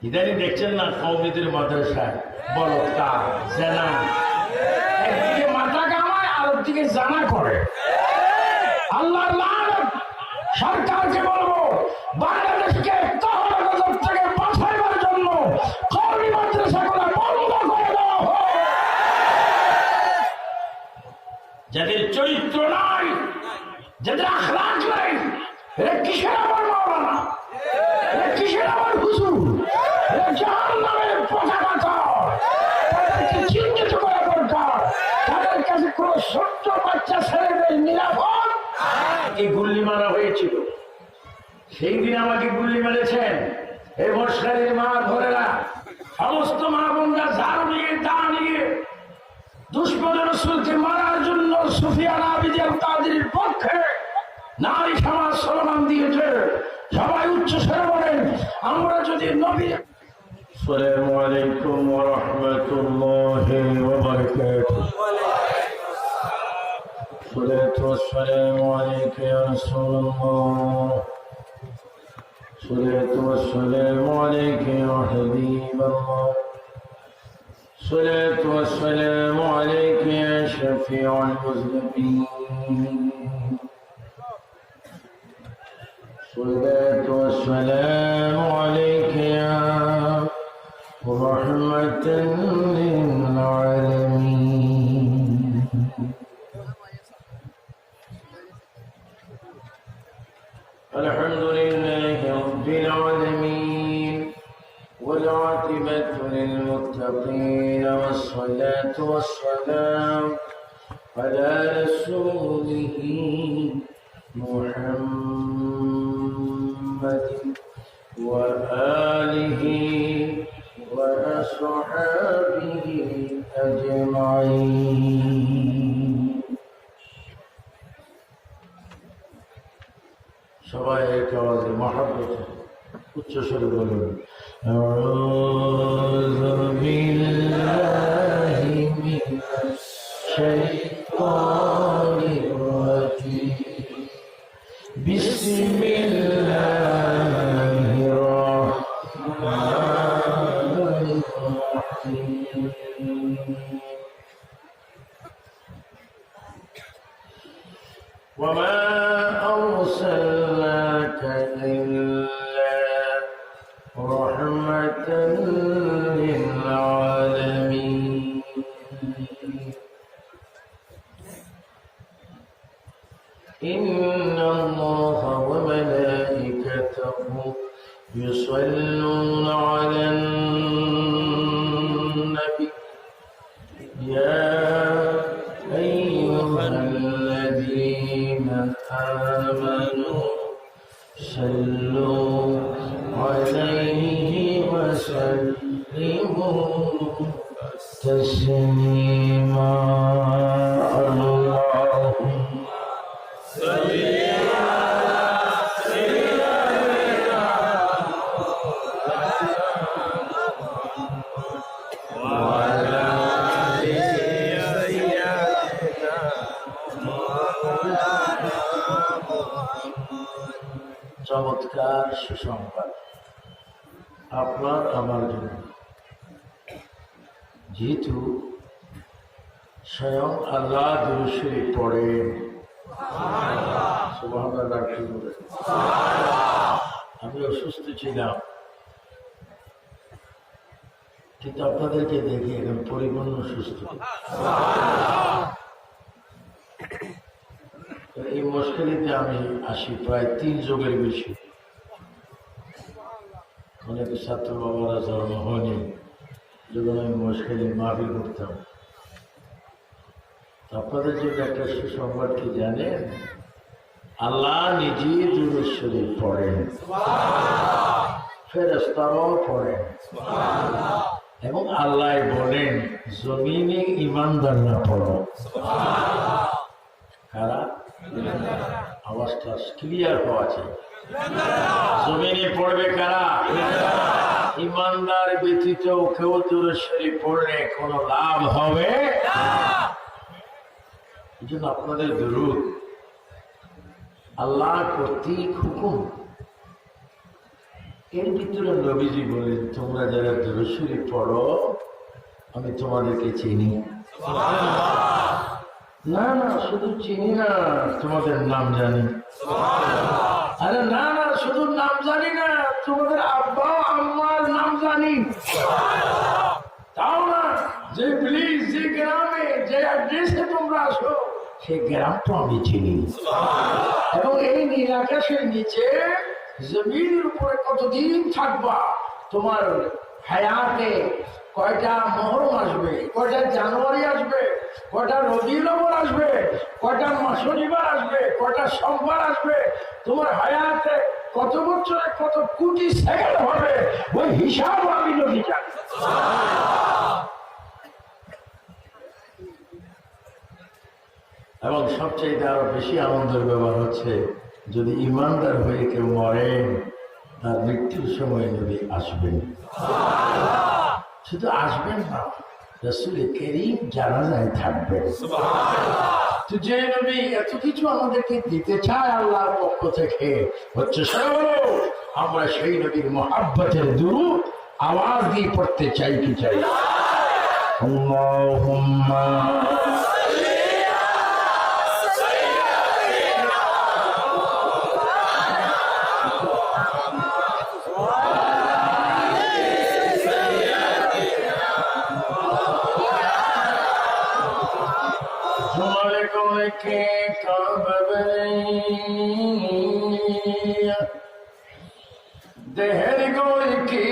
ইদানি দেখছেন না কওমিদের মাদ্রাসায় বলৎকার জেনা, একদিকে মাথা কামায় আর একদিকে জানা করে। আল্লাহর লানত। সরকারকে বলবো বাংলাদেশকে তহর গজব থেকে বাঁচাইবার জন্য কওমি মাদ্রাসাগুলো বন্ধ করে দেওয়া হোক। যাদের চরিত্র নাই, যাদের আখলাক নাই, এরা কিসের আবার মাওলানা, এরা কিসের আবার হুজুর, এরা জাহান্নামের পতাকা কর। তাদেরকে চিহ্নিত করা দরকার। তাদের কাছে কোন ছোট্ট বাচ্চা ছেলেদের নিরাপদ। এই গুল্লি মারা হয়েছিল, সেই দিন আমাকে গুল্লি মেরেছেন এই বর্ষারের মা ঘরেরা, সমস্ত মা বোনরা ঝাড়ু নিয়ে দা নিয়ে দুশ্মন রাসূলকে মারার জন্য সুফিয়ান আবিদিয়াল কাদেরীর পক্ষে নারী সমাজ স্লোগান দিয়েছে। সবাই উচ্চ স্বরে বলেন, আমরা যদি নবী। আসসালামু আলাইকুম ওয়া রাহমাতুল্লাহি ওয়া বারাকাতুহু। সালাতু ওয়াসসালামু আলাইকা ইয়া রাসূলুল্লাহ। সালাতু ওয়াসসালামু আলাইকা ইয়া হাবিবাল্লাহ। الصلاة والسلام عليك يا شفيع المذنبين. الصلاة والسلام عليك يا رحمة للعالمين. الحمد لله رب العالمين والعاقبة للمتقين والصلاة والسلام على رسوله محمد وآله وأصحابه أجمعين. সবাই এক আওয়াজে মহব্বত উচ্চ স্বরে বলুন, أعوذ بالله من الشيطان الرجيم. بسم الله الرحمن الرحيم. وما أرسلناك إلا رحمة للعالمين. إن الله وملائكته يصلون على النبي يا أيها الذين آمنوا صلوا عليه وسلموا تسليما. اللهم صل على سيدنا وعلى آل سيدنا চমৎকার সুসংবাদ আপনার আমার জন্য। যেহেতু স্বয়ং আল্লাহ দুরূদ শরীফ পড়েন, সুবহানাল্লাহ, আমি অসুস্থ ছিলাম, কিন্তু আপনাদেরকে দেখে এখন পরিপূর্ণ সুস্থ। এই মুশকিলিতে আমি আসি প্রায় 3 যুগের বেশি। অনেক ছাত্র বাবারা জন্ম হয়নি যখন আমি মুশকিলে মাহফিল করতাম। আপনাদের জন্য একটা সুসংবাদ কি জানেন? আল্লাহ নিজে দুরূদ শরীফ পড়েন, ফেরেশতারাও পড়েন, এবং আল্লাহ বলেন জমিনে ঈমানদাররা পড়ো। কারা? আওয়াজটা ক্লিয়ার হওয়া চাই। জমিনে পড়বে কারা? ঈমানদার ব্যতীত কেউ দুরূদ শরীফ পড়লে কোনো লাভ হবে না। এই জন্য আপনাদের দুরূদ আল্লাহ কর্তৃক হুকুম। এর ভিতরে নবীজি বলেন, তোমরা যারা দুরূদ শরীফ পড়ো আমি তোমাদেরকে চিনি। না না, শুধু চিনি না, তোমাদের নাম জানি। আরে না না, শুধু নাম জানি না, তোমাদের আব্বা আম্মার নাম জানি। তাও না, যে প্লিজ যে গ্রামে যে অ্যাড্রেসে তোমরা আসো সেই গ্রামটা আমি চিনি। এবং এই নীল আকাশের নিচে জমিনের উপরে কতদিন থাকবা, তোমার হায়াতে কয়টা মহরম আসবে, কয়টা জানুয়ারি আসবে, কয়টা রবিউল আউয়াল আসবে, কয়টা শনিবার আসবে, কয়টা সোমবার আসবে, তোমার হায়াতে কত বছরে কত কোটি সেকেন্ড হবে, ওই হিসাব আমি নবী জানি। এবং সবচেয়ে আরো বেশি আনন্দের ব্যাপার হচ্ছে, যদি ইমানদার হয়ে কেউ মরেন তার মৃত্যুর সময় নবী আসবেন। শুধু আসবেন না, রাসূল কারীম জানাজায় থাকবেন। তো যে নবী এত কিছু আমাদেরকে দিতে চায় আল্লাহর পক্ষ থেকে, হচ্ছে আমরা সেই নবীর মহাব্বতের দুরূদ আওয়াজ দিয়ে পড়তে চাই কি চাই? আল্লাহুম্মা के देहर गोल की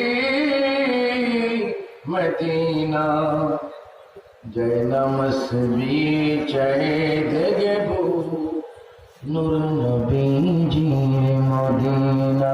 मदीना जैनमस्बी चैदगबू नूर नबी जी मदीना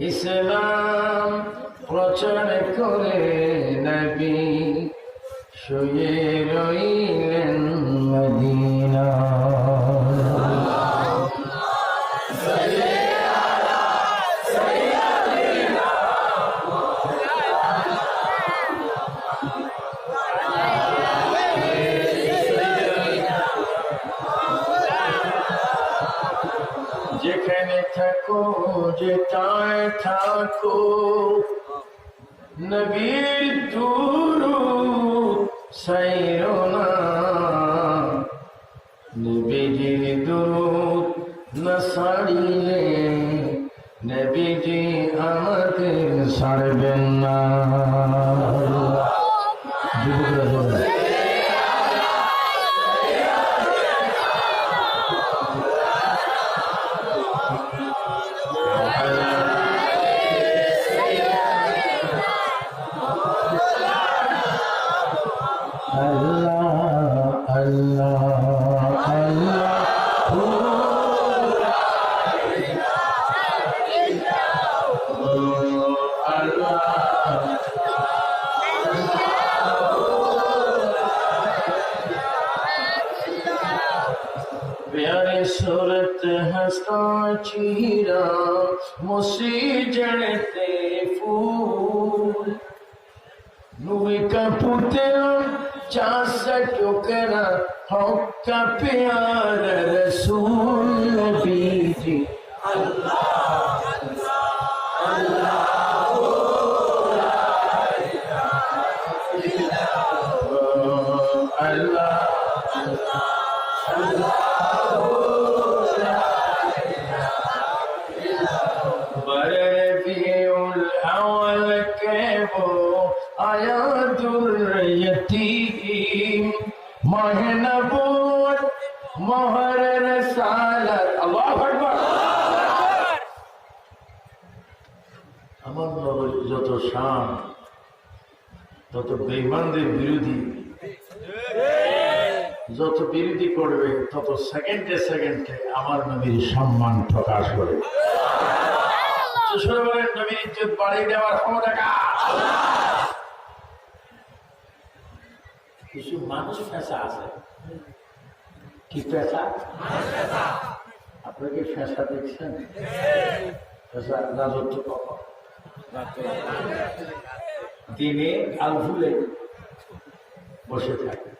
ইসলাম প্রচার করে নবী শুয়ে রইলেন মদিনা। যেখানে থাকো যেটায় থাকো নবীর দুরূদ ছাইরো না, নবীজির দুরূদ না ছাড়িলে নবীজি আমাদের ছাড়বেন না। सूरत हंसता चीरा मुसी जड़ते फूल नूरी का पुतरा चासा टोकरा हक्का प्यार रसूल नबी जी अल्लाह अल्लाह अल्लाह अल्लाह यतीम माह नबूवत मोहर रसालत अल्लाहु আকবার। আমার নবীর যত শান তত বেঈমানদের বিরোধী, যত বিরোধী করবে তত সেকেন্ডে সেকেন্ডে আমার নবীর সম্মান প্রকাশ করে। শুরু করেন নবীর ইজ্জত বাড়িয়ে দেওয়ার ক্ষমতা কার? কিছু মানুষ পেশা আছে। কি পেশা? আপনাকে পেশা দেখছেন? পেশা রাজত্ব কখন? দিনে আলফুলে বসে থাকে,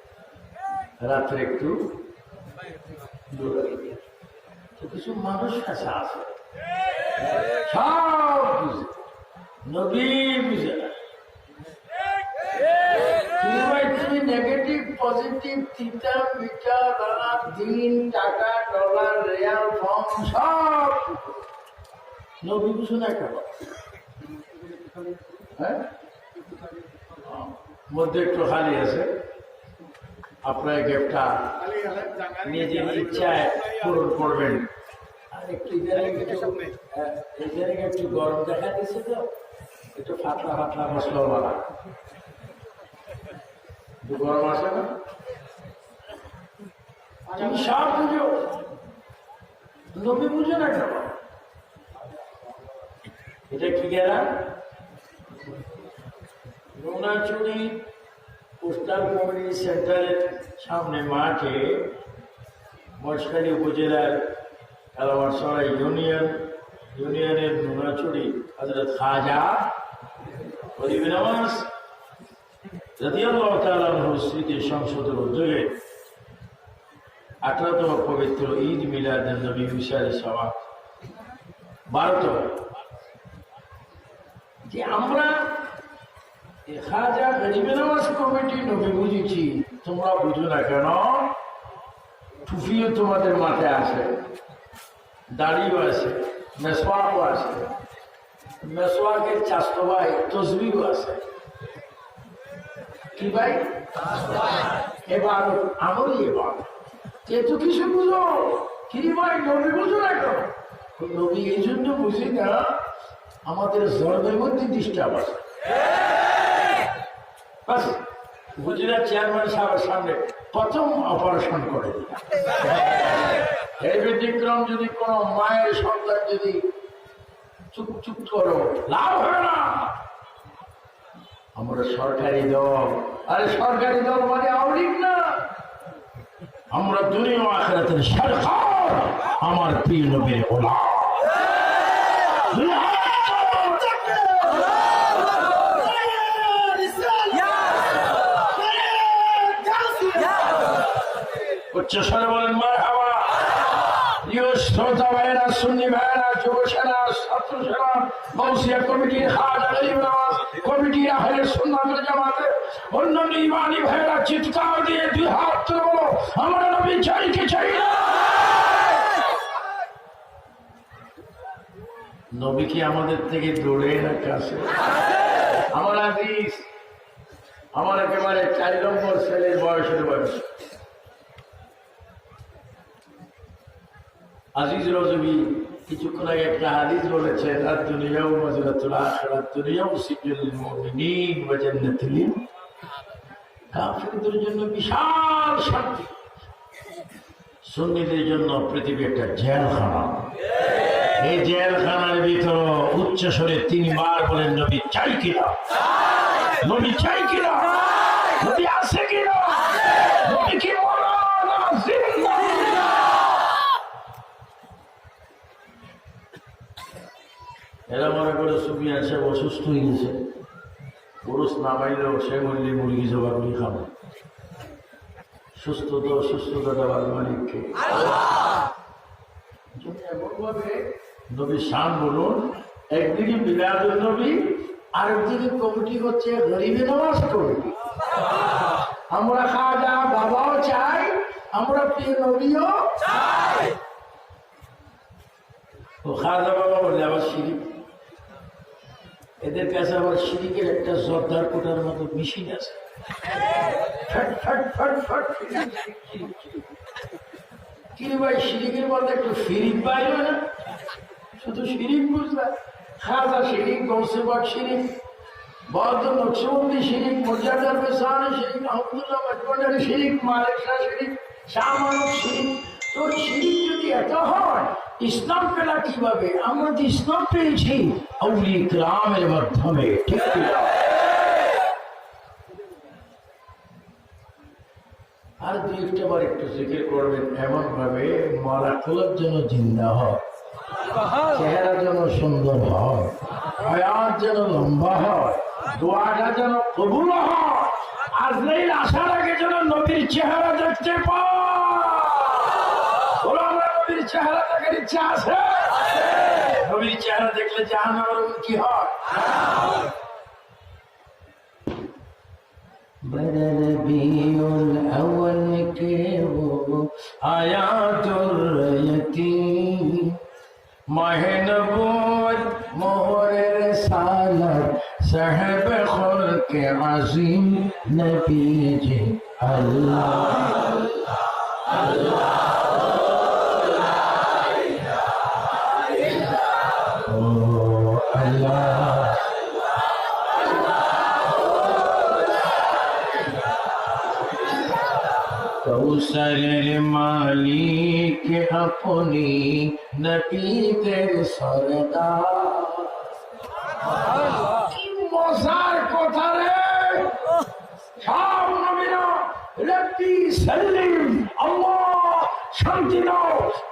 রাত্রে একটু দৌড়াই। কিছু মানুষ পেশা আছে, সব বুঝে, নবী বুঝে না। তুমি নেগেটিভ পজিটিভ থিটা মিটা নানা দিন টাকা ডলার রিয়াল ফর্ম সব নবী বুঝে না কেন? হ্যাঁ, মধ্যে একটু খালি আছে, আপনার গ্যাপটা নিজের ইচ্ছায় পূরণ করবেন। আর একটু একটু গরম দেখা দিচ্ছে তো, একটু ফাটলা ফাটলা মশলা বালা একটু গরম আসে না? তুমি সব বুঝো, নবী বুঝো না কেন? এটা কি গেলা নোনাচুরি পোস্টাল কমিউনিটি সেন্টারের সামনে মাঠে মহেশখালী উপজেলার কালামারসরা ইউনিয়নের নোনাচুরি হযরত খাজা গরিব নওয়াজ রাদিয়াল্লাহু তাআলা আনহুর স্মৃতি সংসদের উদ্যোগে 18তম পবিত্র ঈদ মিলাদুন নবী বিশাল সভা 12তম। যে আমরা খাজা গরিব নওয়াজ কমিটি নবী বুঝেছি, তোমরা বুঝো না কেন? টুপিও তোমাদের মাথায় আছে, দাড়িও আছে, মেসওয়াকও আছে, মেসওয়াকের চাষতো ভাই তসবিহও আছে। কি ভাই? এবার আমলই এবার যেহেতু কিছু বুঝো কি ভাই, নবী বুঝো না কেন? নবী এই জন্য বুঝি না, আমাদের জন্মের মধ্যে ডিস্টার্ব আছে। বাস গুজরাট চেয়ারম্যান সাহেবের সামনে প্রথম অপারেশন করে দিলাম। এই ব্যতিক্রম যদি কোন মায়ের সন্তান যদি চুপ চুপ করো, লাভ হবে না। আমরা সরকারি দল, আরে সরকারি দল মানে আওয়ামী না, আমরা দুনিয়া ও আখিরাতের সরকার, আমার প্রিয় নবীর গোলাম। উচ্চস্বরে বলেন মারহাবা। প্রিয় শ্রোতা ভাইয়েরা, সুন্নি ভাইয়েরা, যুব সেনা, ছাত্র সেনা, গৌসিয়া কমিটির, খাজা গরিব নওয়াজ কমিটির, আহলে সুন্নাত ওয়াল জামাতের অন্যান্য ইমানি ভাইয়েরা চিৎকার দিয়ে দুই হাত তুলে বলো, আমরা নবী চাই কি চাই না? নবী কি আমাদের থেকে দূরে না কাছে? আমার আজিজ, আমার একেবারে 4 নম্বর ছেলের বয়সের বয়স আজিজ রজবী কিছুক্ষণ আগে একটা হাদিস বলেছেন, দুনিয়াও মাজরাতুল আখিরাত, দুনিয়াও সিজনুল মুমিনিন ওয়া জান্নাতুল লিল কাফিরদের জন্য বিশাল শান্তি, সুন্নিদের জন্য পৃথিবী একটা জেলখানা। এই জেলখানার ভিতর উচ্চ স্বরে 3 বার বলেন, নবী চাই কিনা? নবী চাই কিনা? নবী আছে কিনা? নবী কি মরা না জিন্দা? এরা মনে করে সুফিয়ান সাহেব অসুস্থ হয়ে গেছে, পুরুষ নামাইলেও সে মূল্যে মুরগি জবাবলি খাবে। সুস্থতা অসুস্থতা দেওয়ার মালিককে। এমনভাবে নবী শান বলুন, একদিকে মিলাদুন নবী, আরেকদিকে কমিটি হচ্ছে গরিব নওয়াজ কমিটি। আমরা খাজা বাবাও চাই, আমরা প্রিয় নবীও চাই। ও খাজা বাবা বললে আবার শিরিক, এদের কাছে আবার শিরিকের একটা জর্দার কোটার মতো মেশিন আছে। কি ভাই, শিরিকের মধ্যে একটু শিরিক পাইল না? শুধু শিরিক বুঝলা? খাজা শিরিক, গৌসে পাক শিরিক, বৌদ্ধ নকশবন্দি শিরিক, মুজাদ্দিদ বেসানি শিরিক, আহমদুল্লাহ মজবুরি শিরিক, মালিক শাহ শিরিক, শাহ মানব শিরিক। তোর শিরিক যদি এত হয়, ইসলাম পেলা কিভাবে? আমরা তো ইসলাম পেয়েছি আউলিয়া কিরামের মাধ্যমে, ঠিক কিনা? আর দুই একটা বার একটু জিকির করবেন এমন ভাবে মালাকুল যেন জিন্দা হয়, চেহারা যেন সুন্দর হয়, হায়াত যেন লম্বা হয়, দোয়াটা যেন কবুল হয়, আজরাইল আসার আগে যেন নবীর চেহারা দেখতে পাই। আমরা নবীর চেহারা দেখার ইচ্ছা আছে? নবীর চেহারা দেখলে জাহান্নামের কি হয়? रबीउल अव्वल के वो आयातुल यतीम माह नबूवत मोहर रिसालत साहिब खुल्क अज़ीम नबी जी अल्लाह अल्लाह कौसर मालिक अपनी नबी तेरे सरदार। কি মজার কথা রে! সব নবীরা রব্বি সাল্লিম, আল্লাহ শান্তি দাও,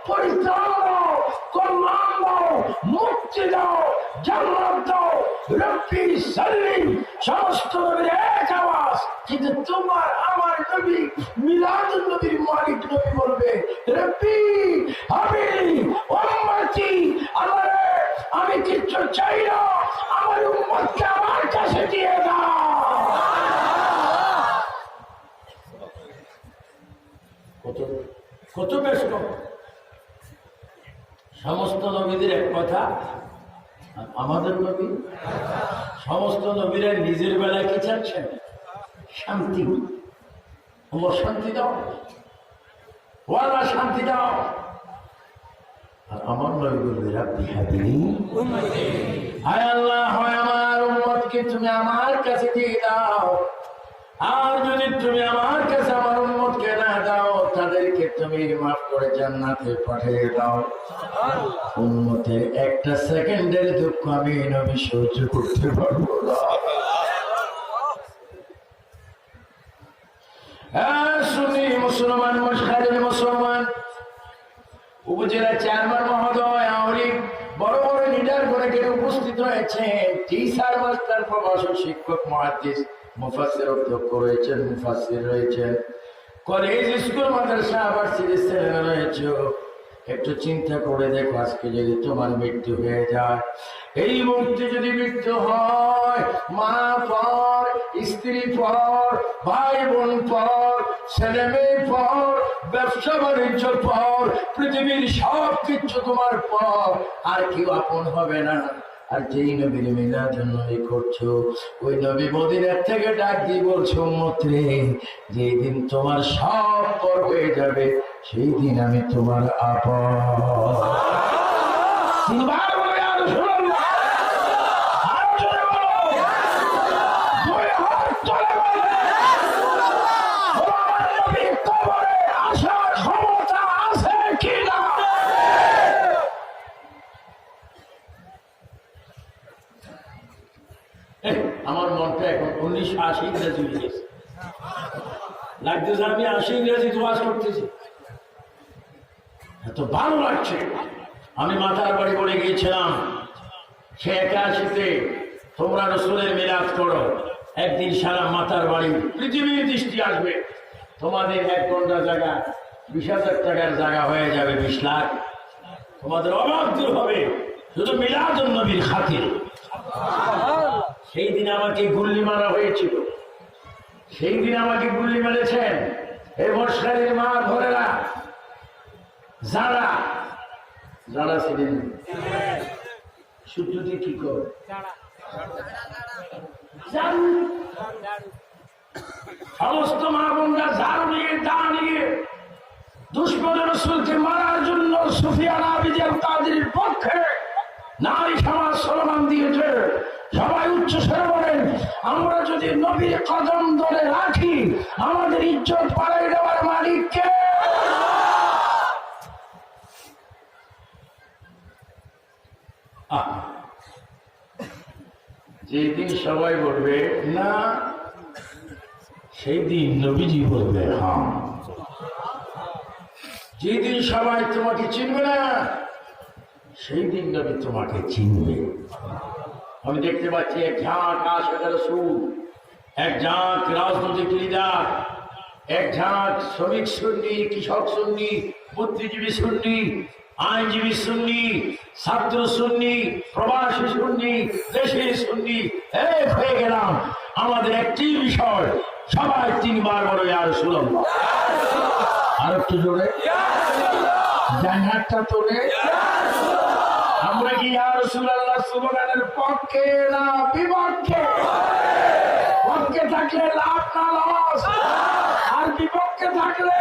পরিত্রাণ দাও, কল্যাণ দাও, মুক্তি দাও, জান্নাত দাও, রব্বি সাল্লিম সমস্ত নবীর এক আওয়াজ। কিন্তু তোমার আমার নবী মিলাদুন নবীর মালিক নবী বলবে রব্বি আমি উম্মতি, আল্লাহ রে আমি কিচ্ছু চাই না, আমার উম্মতকে আমার কাছে দিয়ে দাও। কত ব্যস্ত! সমস্ত নবীদের এক কথা, আমাদের নবী সমস্ত নবীরা নিজের বেলায় কি চাচ্ছেন? শান্তি। শান্তি দাও, ওয়ালা শান্তি দাও। আর আমার নবী বলবে রাব্বি হাবিলি, হায় আল্লাহ হয় আমার উম্মতকে তুমি আমার কাছে দিয়ে দাও। আর যদি তুমি আমার কাছে আমার উম্মতকে না দাও, তাদেরকে তুমি মাফ করে জান্নাতে পাঠিয়ে দাও। উম্মতের একটা সেকেন্ডের দুঃখ আমি নবী সহ্য করতে পারবো না। সুন্নি মুসলমান, মুশরিক মুসলমান, উপজেলা চেয়ারম্যান মহোদয়, আওয়ামী বড় বড় লিডার করে উপস্থিত রয়েছেন, টিচার মাস্টার প্রভাষক শিক্ষক মুহাদ্দিস মুফাসসির অধ্যক্ষ রয়েছেন, মুফাসসির রয়েছেন, কলেজ স্কুল মাদ্রাসা ভার্সিটির ছেলেরা রয়েছে। একটু চিন্তা করে দেখো, আজকে যদি তোমার মৃত্যু হয়ে যায়, এই মুহূর্তে যদি মৃত্যু হয়, মা পর, স্ত্রী পর, ভাই বোন পর, ছেলে মেয়ে পর, ব্যবসা বাণিজ্য পর, পৃথিবীর সব কিছু তোমার পর, আর কেউ আপন হবে না। আর যেই নবীর মিলাদুন নবী করছো, ওই নবী মদিনার থেকে ডাক দিয়ে বলছো উম্মত রে, যেই দিন তোমার সব পর হয়ে যাবে, সেই দিন আমি তোমার আপন। আমার মনটা এখন 1980 ইংরেজি হয়ে গেছে, লাগতেছে আমি 80 ইংরেজি ওয়াজ করতেছি, এত ভালো লাগছে। আমি মাতার বাড়ি বলে গিয়েছিলাম, সে 81-তে তোমরা রাসূলের মিলাদ করো, একদিন সারা মাতার বাড়ি পৃথিবীর দৃষ্টি আসবে, তোমাদের 1 ঘন্টা জায়গা 20,000 টাকার জায়গা হয়ে যাবে 20 লাখ, তোমাদের অভাব দূর হবে শুধু মিলাদুন নবীর খাতিরে। সেই দিন আমাকে গুল্লি মারা হয়েছিল, সেই দিন আমাকে গুল্লি মেরেছেন এই বর্ষালীর মা ঘরেরা, যারা যারা ছিলেন সূর্যটি কি করে সমস্ত মা বোনরা ঝাড়ু নিয়ে দা নিয়ে দুশমন রাসূলকে মারার জন্য সুফিয়ান আবিদিয়াল কাদেরীর পক্ষে নারী সমাজ স্লোগান দিয়েছে। সবাই উচ্চ স্বরে বলেন, আমরা যদি নবীর কদম ধরে রাখি, আমাদের ইজ্জত পাড়াই দেওয়ার মালিক কে? যেদিন সবাই বলবে না, সেই দিন নবীজি বলবে হ্যাঁ। যেদিন সবাই তোমাকে চিনবে না, সেই দিন নবী তোমাকে চিনবে। আমি দেখতে পাচ্ছি এক ঝাঁক আশিক রাসূল, এক ঝাঁক রাজনৈতিক লিডার, এক ঝাঁক শ্রমিক সুন্নি, কৃষক সুন্নি, বুদ্ধিজীবী সুন্নি, আইনজীবী সুন্নি, ছাত্র সুন্নি, প্রবাসী সুন্নি, দেশের সুন্নি, এক হয়ে গেলাম। আমাদের একটি বিষয়, সবাই তিনবার বলো ইয়া রাসূলুল্লাহ। আর একটু জোরে জানহাতটা তোলে। আমরা কি ইয়া রাসূলুল্লাহ স্লোগানের পক্ষে না বিপক্ষে? পক্ষে থাকলে লাভ না লস, আর বিপক্ষে থাকলে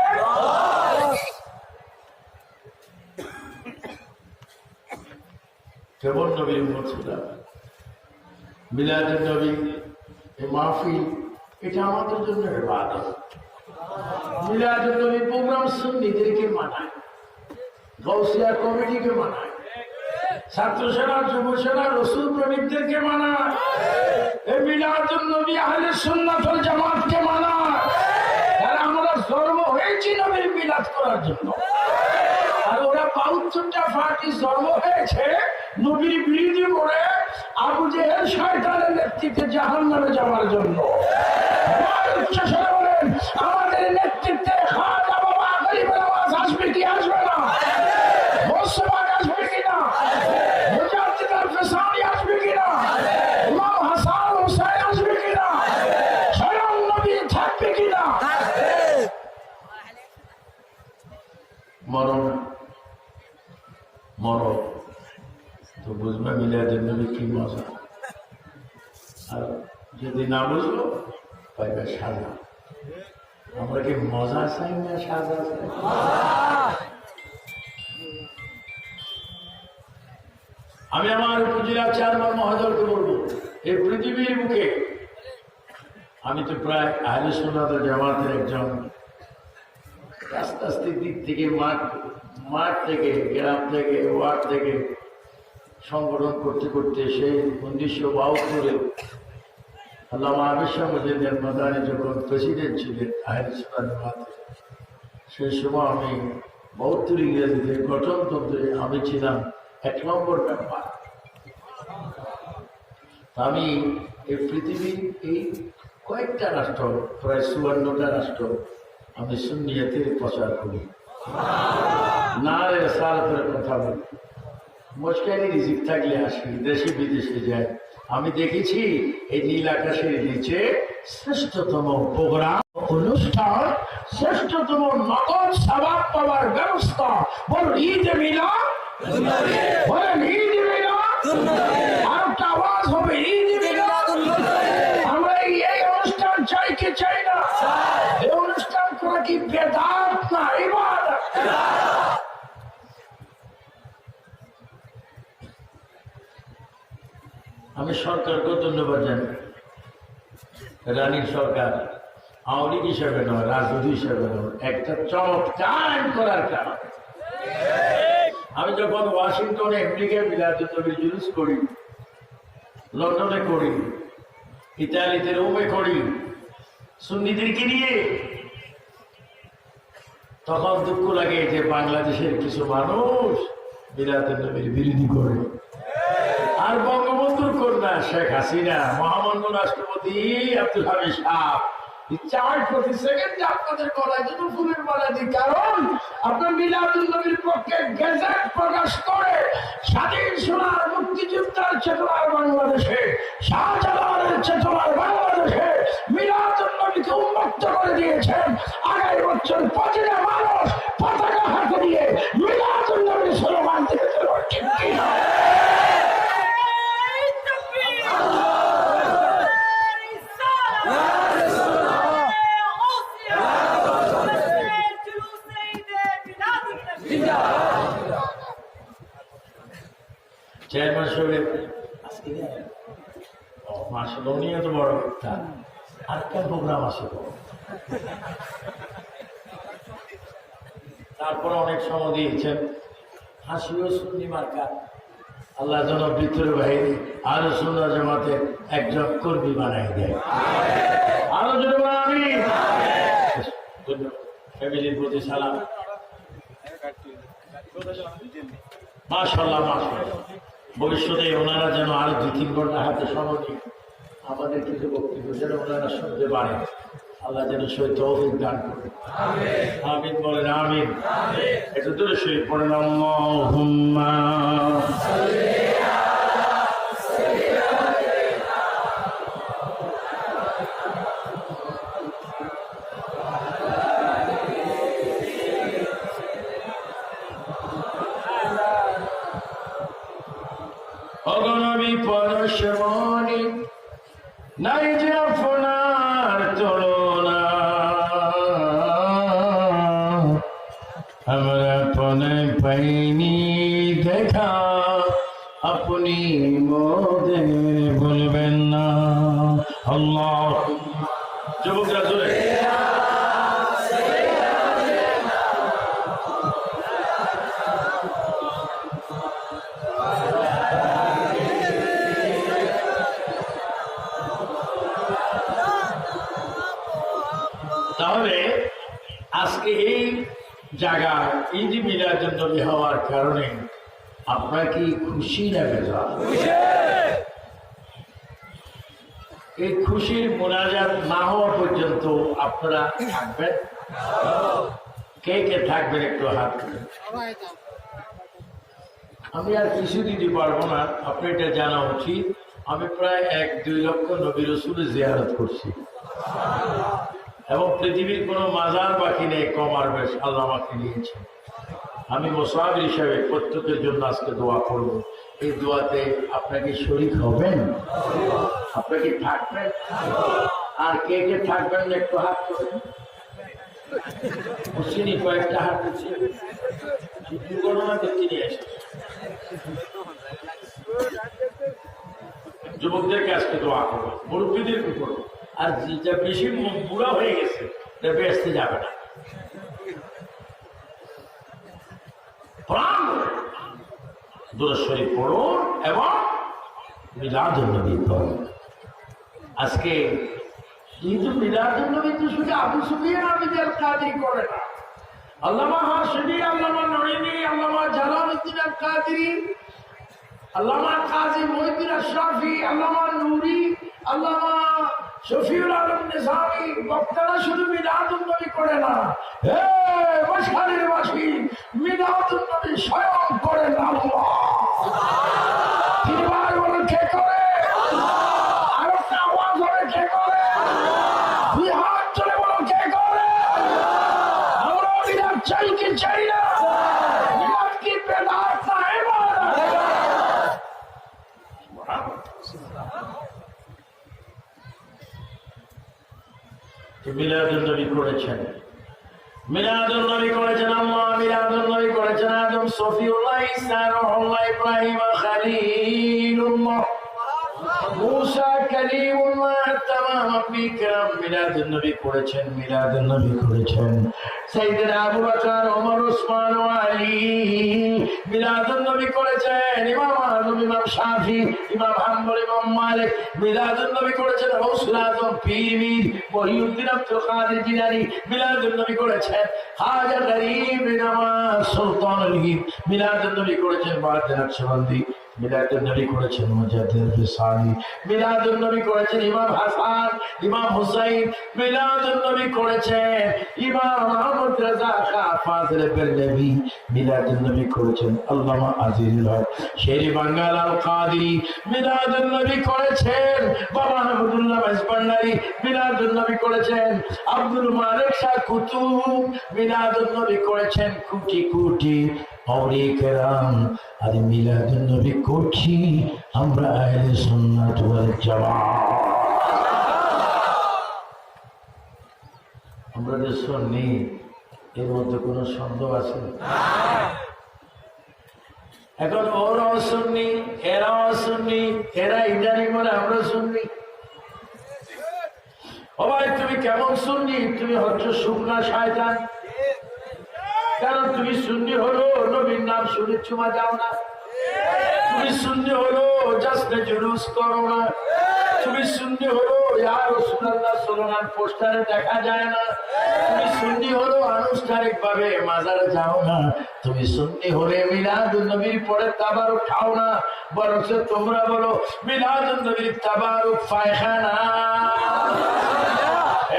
কেবল নবীর উম্মত ছিলাম। মিলাদুন নবী, এই মাহফিল, এটা আমাদের জন্য ইবাদত। মিলাদুন নবী প্রোগ্রাম সুন্নিদেরকে মানায়, গাউসিয়া কমিটিকে মানায়, ছাত্র সেনা, যুব সেনা, রসুল প্রেমিকদেরকে মানায়। এই মিলাদুন নবী আহলে সুন্নাত ওয়াল জামাতকে মানায়। আর আমরা জন্ম হয়েছি নবীর মিলাদ করার জন্য। আর ওরা ৭২টা পার্টি জন্ম হয়েছে নবীর বিরোধী করে আবু জেহেল শয়তানের নেতৃত্বে জাহান্নামে যাওয়ার জন্য। বলেন আমাদের নেতৃত্বে খাজা বাবা গরিবের আওয়াজ আসবে কি আসবে না? মোস্তফা আসবে কিনা? মুজাদ্দিদ আল-ফিসানি আসবে কিনা? ইমাম হাসান হুসাইন আসবে কিনা? স্বয়ং নবী থাকবে কিনা? মরণ মরণ তো বুঝবে মিলাদুন নবী কি মজা। আর যদি না বুঝলো পাইবে সাজা। আমরা কি মজা চাই না সাজা চাই? আমি আমার উপজেলা চেয়ারম্যান মহোদয়কে বলবো, এই পৃথিবীর বুকে আমি তো প্রায় আহলে সুন্নাত ওয়াল জামাতের একজন, আস্তে আস্তে দিক থেকে মাঠ থেকে, গ্রাম থেকে, ওয়ার্ড থেকে সংগঠন করতে করতে সেই ১৯৭২ আল্লামা আবির মুজিবুর মাদানী যখন প্রেসিডেন্ট ছিলেন আহলে সুন্নাত জামাতের, সেই সময় আমি ৭২ ইংরেজিতে গঠনতন্ত্রে আমি ছিলাম ১ নম্বর মেম্বার। আমি এই পৃথিবীর এই কয়েকটা রাষ্ট্র, প্রায় ৫৪টা রাষ্ট্র আমি সুন্নিয়তের প্রচার করি, না রে সালাতের কথা বলি। মুশকিল রিজিক থাকলে আসি, দেশে বিদেশে যাই। আমি দেখেছি এই নীল আকাশের নিচে শ্রেষ্ঠতম প্রোগ্রাম, অনুষ্ঠান, শ্রেষ্ঠতম নগদ সওয়াব পাওয়ার ব্যবস্থা বল ঈদে মিলাদ, বলেন ঈদে মিলাদ। আর একটা আওয়াজ হবে ঈদে মিলাদ। আমরা এই অনুষ্ঠান চাই কি চাই না? এই অনুষ্ঠান করা কি বেদাত না ইবাদত? আমি সরকারকে ধন্যবাদ জানাই। রানীর সরকার আওয়ামী লীগ হিসাবে নয়, রাজনীতি হিসাবে নয়, একটা চমৎকার করার কারণ। আমি যখন ওয়াশিংটনে আমেরিকায় মিলাদুন নবীর জুলুস করি, লন্ডনে করি, ইতালিতে রোমে করি সুন্নিদেরকে নিয়ে, তখন দুঃখ লাগে যে বাংলাদেশের কিছু মানুষ মিলাদুন নবীর বিরোধী করে। আর বঙ্গবন্ধুর কন্যা শেখ হাসিনা, মহামান্য রাষ্ট্রপতি আব্দুল হামিদ সাহেব, চার প্রতি সেকেন্ডে আপনাদের গলায় দুটো ফুলের মালা দিই। কারণ আপনার মিলাদুন নবীর পক্ষে গেজেট প্রকাশ করে স্বাধীন সোনার মুক্তিযোদ্ধার চেতনার বাংলাদেশে, শাহজালালের চেতনার বাংলাদেশে মিলাদুন নবীকে উন্মুক্ত করে দিয়েছেন। আগামী বছর প্রতিটা মানুষ পতাকা হাতে দিয়ে মিলাদুন নবীর স্লোগান দিতে চলো, ঠিক কিনা? চেয়ারম্যান সাহেব আজকে মাসে এত বড় একটা আরেকটা প্রোগ্রাম আছে। তারপরে অনেক সময় দিয়েছেন, হাসিও সুন্নি মার্কা আল্লাহ যেন ভিতরে বাইরে আরো সুন্দর জামাতে একজন কর্মী বানাই দেয়। আরো জোরে বলেন আমিন। ফ্যামিলির প্রতি সালাম। মাশাআল্লাহ মাশাআল্লাহ। ভবিষ্যতে ওনারা যেন আরো 2-3 ঘন্টা হাতে সময় নিয়ে আমাদের কিছু বক্তব্য যেন ওনারা শুনতে পারেন। আল্লাহ যেন সেই তৌফিক দান করে। আমিন বলেন আমিন। একটু দূরে শুয়ে পড়েন আল্লাহুম্মা অগণবী পরশমণি নাই যে আপনার তুলনা, আমরা আপনে পাইনি দেখা, আপনি মোদের বলবেন না। আল্লাহ যুবকরা জোরে তাহলে আজকে এই জায়গায় ঈদ মিলাদুন নবী হওয়ার কারণে আপনার কি খুশি না বেজার? এই খুশির মোনাজাত না হওয়া পর্যন্ত আপনারা থাকবেন? কে কে থাকবেন একটু হাত তুলেন। আমি আর কিছু দিতে পারবো না, আপনি এটা জানা উচিত। আমি প্রায় 1-2 লক্ষ নবী রাসূলের জিয়ারত করছি এবং পৃথিবীর কোনো মাজার বাকি নেই কম আর বেশ আল্লাহ আমাকে নিয়েছেন। আমি মুসাফির হিসাবে প্রত্যেকের জন্য আজকে দোয়া করব। এই দোয়াতে আপনাকে শরীক হবেন? আপনাকে থাকবেন? আর কে কে থাকবেন একটু হাত করেন। চিনি কয়েকটা হাত দিচ্ছি, দুর্ঘটনাতে চিনি এসে যুবকদেরকে আজকে দোয়া করবো, মুরব্বীদেরকে করবো। আর যা বেশি বুড়া হয়ে গেছে বেসতে যাবে না। দুরূদ শরীফ পড়ুন এবং মিলাদুন নবী পড়ুন। আজকে কিন্তু মিলাদুন নবী তো শুধু আবু সুফিয়ান আল কাদরি করে না, আল্লামা হাশমি, আল্লামা নঈমি, আল্লামা জালালউদ্দিন আল কাদরি, আল্লামা কাজী মুহিউদ্দিন আশরাফি, আল্লামা নূরি, আল্লামা শফিউল আলম নিজামী বক্তারা শুধু মিলাদুন নবী করে না, হে মশহারের বাসী মিলাদুন নবী স্বয়ং করেন আল্লাহ। তিনবার বলেন কে করে? আর একটা আওয়াজ হবে কে করে? 2 হাত তুলে বলো কে করে? আমরা মিলাদ চাই কি চাই না? মিলাদ কি বেদাত না ইবাদত? মিলাদুন নবী করেছেন, মিলাদুন নবী করেছেন আল্লাহ, মিলাদুন নবী করেছেন আদম, সফিউল্লাহ, ঈসা, রূহুল্লাহ, ইব্রাহিম, খলিলুল্লাহ, মুসা, কালিমুল্লাহ, তামাম আম্বিয়া কিরাম মিলাদুন নবী করেছেন, মিলাদুন নবী করেছেন। সাইয়েদনা আবু বকর, ওমর, ওসমান ও আলী মিলাদুন নবী করেছেন। ইমাম আযম, ইমাম শাফি, ইমাম হাম্বল, ইমাম মালিক মিলাদুন নবী করেছেন। গাউসুল আযম, পীর মীর মহিউদ্দিন আব্দুল কাদের জিলানী মিলাদুন নবী করেছেন। খাজা গরিব নওয়াজ সুলতানুল হিন্দ মিলাদুন নবী করেছেন। বাহাদুর নকশবন্দি মিলাদুন নবী করেছেন। মুজাদ্দিদ ফিসানি মিলাদুন নবী করেছেন। ইমাম হাসান, ইমাম হুসাইন মিলাদুন নবী করেছেন। ইমাম আহমদ রাজা খা ফাজিল বেরলভী মিলাদুন নবী করেছেন। আল্লামা আজিজুল হক শেরি বাঙ্গাল আল কাদরি মিলাদুন নবী করেছেন। বাবা আহমদুল্লাহ মাইজবান্ডারি মিলাদুন নবী করেছেন। আব্দুল মালিক শাহ কুতুব মিলাদুন নবী করেছেন। কোটি কোটি আউলিয়া কেরাম আর মিলাদুন নবী করছি আমরা আহলে সুন্নাত ওয়াল জামাত। আমরা যে সুন্নি এর মধ্যে কোনো সন্দেহ আছে? এখন ওরাও সুন্নি, এরাও সুন্নি, এরা ইদানিং বলে আমরা সুন্নি। ও ভাই তুমি কেমন সুন্নি? তুমি হচ্ছে শুকনা শয়তান। কারণ তুমি সুন্নি হলো নবীর নাম শুনে চুমা যাও না। তুমি সুন্নি হলো জাসনে জুলুস করো না, তুমি সুন্নি হলো ইয়া রাসূলুল্লাহ স্লোগান পোস্টারে দেখা যায় না, তুমি সুন্নি হলো আনুষ্ঠানিক ভাবে মাজারে যাও না, তুমি সুন্নি হলে মিলাদুন নবীর পরে তাবারুক খাও না, বরং তোমরা বলো মিলাদুন নবীর তাবারুক পায়খানা।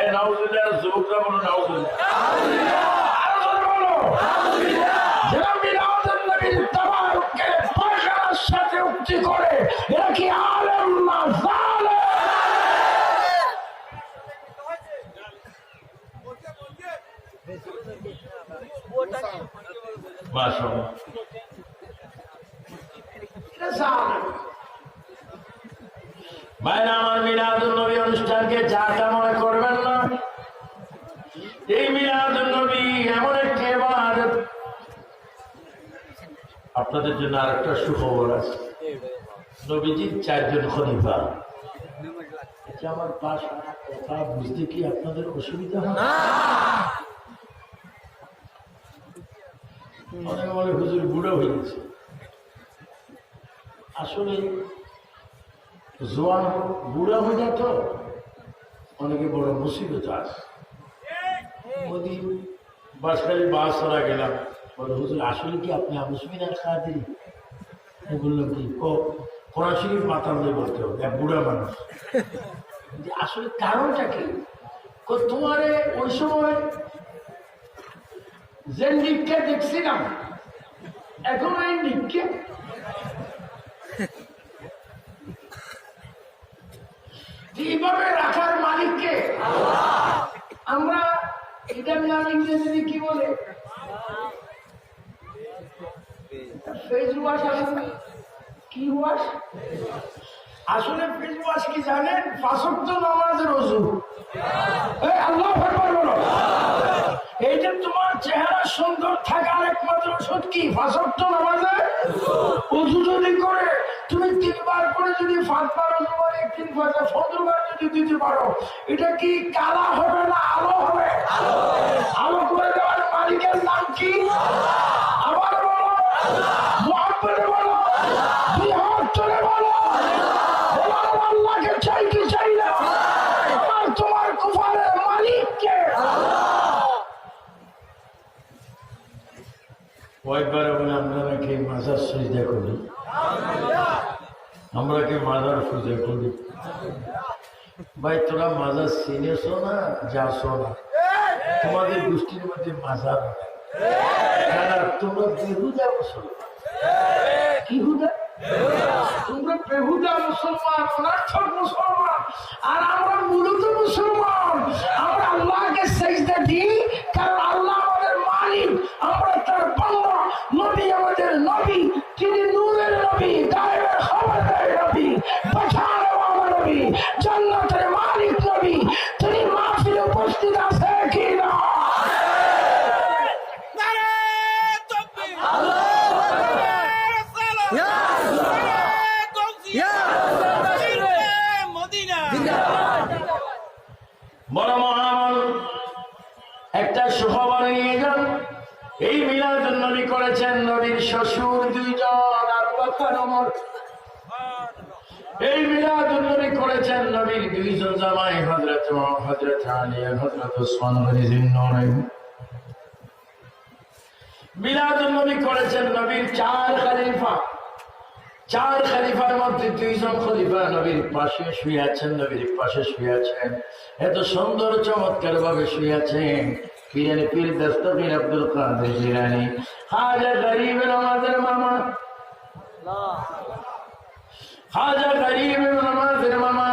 এ নাউজুবিল্লাহ, যুবকরা বলো নাউজুবিল্লাহ, আরো জোরে বলো যারা মিলাদুন নবীর তাবারুককে পায়খানার সাথে উক্তি করে এরা কি আলেম না জালেম? মাশাআল্লাহ, এটা জালেম। ভাইরা আমার, মিলাদুন নবী অনুষ্ঠানকে যাটা মনে করবেন না। এই মিলাদুন নবী এমন একটি ইবাদত। আপনাদের জন্য আরেকটা সুখবর আছে, নবীজির 4 জন খলিফা। এটা আমার ভাষা কথা বুঝতে কি আপনাদের অসুবিধা হয়? অনেক অনেক হুজুর বুড়ো হয়ে গেছে। আসলে জোয়ান বুড়া হয়ে যায় তো অনেকে বড় মুসিবত আছে। মোদি বাসখালী বাস চলা গেলাম, বলে হুজুর আসলে কি আপনি আবুসমিনা খাদি? বললো কি কোরআন শরীফ মাতাল দিয়ে বলতে হবে, এক বুড়া মানুষ। আসলে কারণটা কি? তোমারে ওই সময় যে নিককে দেখছিলাম এখন এই নিককে এইভাবে রাখার মালিককে আমরা এটার নাম ইংরেজিতে কি বলে? Face wash. আসলে কি ওয়াশ? আসলে ফেস ওয়াশ কি জানেন? 5 ওয়াক্ত নামাজের ওযু। আল্লাহু আকবার বলো। এইটা তোমার চেহারা সুন্দর থাকার একমাত্র ওষুধ কি? 5 ওয়াক্ত নামাজের ওযু যদি করে তুমি 3 বার করে যদি 5 বার ওযু করে 3 ফাজা 15 বার যদি দিতে পারো, এটা কি কালা হবে না আলো হবে? আলো করে দেওয়ার মালিকের নাম কি? আবার বলো, মুহাম্মদে বলো, দুই হাত তুলে বলো, আল্লাহকে চাই কি চাই না? আমার তোমার কুফারের মালিক কে? কয়েকবার বলে আমরা নাকি মাজার সিজদা করি, আমরা কি মাজার পূজা করি? ভাই তোরা মাজার চিনেছ না, যাস না, তোমাদের গোষ্ঠীর মধ্যে মাজার তোমরা বেহুদা মুসলমান। কি হুদা? তোমরা বেহুদা মুসলমান, অনার্থক মুসলমান। আর আমরা মূলত মুসলমান। আমরা আল্লাহকে সিজদা দিই কারণ আল্লাহ আমাদের মালিক, আমরা তার বান্দা। নবী আমাদের নবী, তিনি নূরের নবী, গায়েবের খবরদার নবী, পাঠানওয়ালা নবী, জান্নাতের মালিক নবী। তিনি মাহফিলে উপস্থিত আছে কি না? বড় মহান একটা সুখবর নিয়ে যান। এই মিলাদুন নবী করেছেন নবীর শ্বশুর 2 জন, আবু বকর ওমর। এই মিলাদুন নবী করেছেন নবীর 2 জন জামাই, হযরত আলী আর হযরত ওসমান গনি জিন্নুরাইন। মিলাদুন নবী করেছেন নবীর 4 খলিফা। 4 খলিফার মধ্যে 2 জন খলিফা নবীর পাশে শুয়ে আছেন, নবীর পাশে শুয়ে আছেন। এত সুন্দর চমৎকার ভাবে শুয়ে আছেন। পীরে পীর দস্তগীর আব্দুল কাদের জিলানী, খাজা গরিব নওয়াজের মামা, খাজা গরিব নওয়াজের মামা।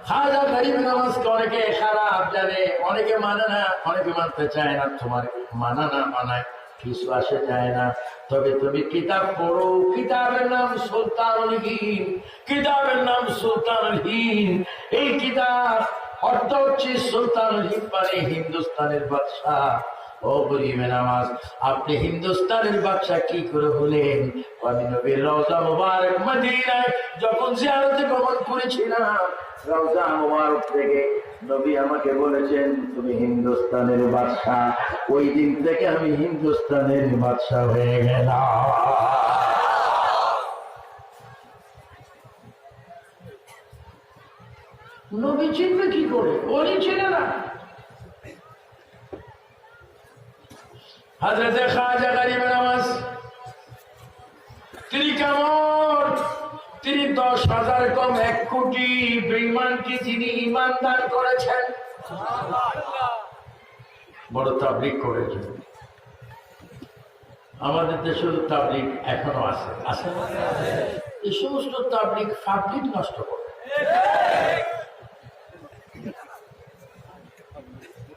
খাজা গরিব নওয়াজকে অনেকে খারাপ জানে, অনেকে মানে না, অনেকে মানতে চায় না। তোমার মানা না মানায় কিছু আসে যায় না, তবে তুমি কিতাব পড়ো। কিতাবের নাম সুলতানুল হিন্দ। কিতাবের নাম সুলতানুল হিন্দ। এই কিতাব অর্থ হচ্ছে সুলতানুল হিন্দ মানে হিন্দুস্তানের বাদশাহ। ও গরিবে নামাজ, আপনি হিন্দুস্তানের বাদশাহ কি করে হলেন? আমি নবীর রওজা মুবারক মদিনায় যখন জিয়ারতে গমন করেছিলাম, রওজা মুবারক থেকে নবী আমাকে বলেছেন তুমি হিন্দুস্তানের বাদশাহ। ওই দিন থেকে আমি হিন্দুস্তানের বাদশাহ হয়ে গেলাম। নবী চিনবে কি করে? ওরই চিনে না। হযরতে খাজা গরিব নওয়াজ তিনি কেমন? তিনি 10,000 কম 1 কোটি বেঈমানকে যিনি ঈমান দান করেছেন, বড় তাবলীগ করেছেন। আমাদের দেশের তাবলীগ এখনো আছে, আছে না? এই সমস্ত তাবলীগ পাবলিক নষ্ট করে।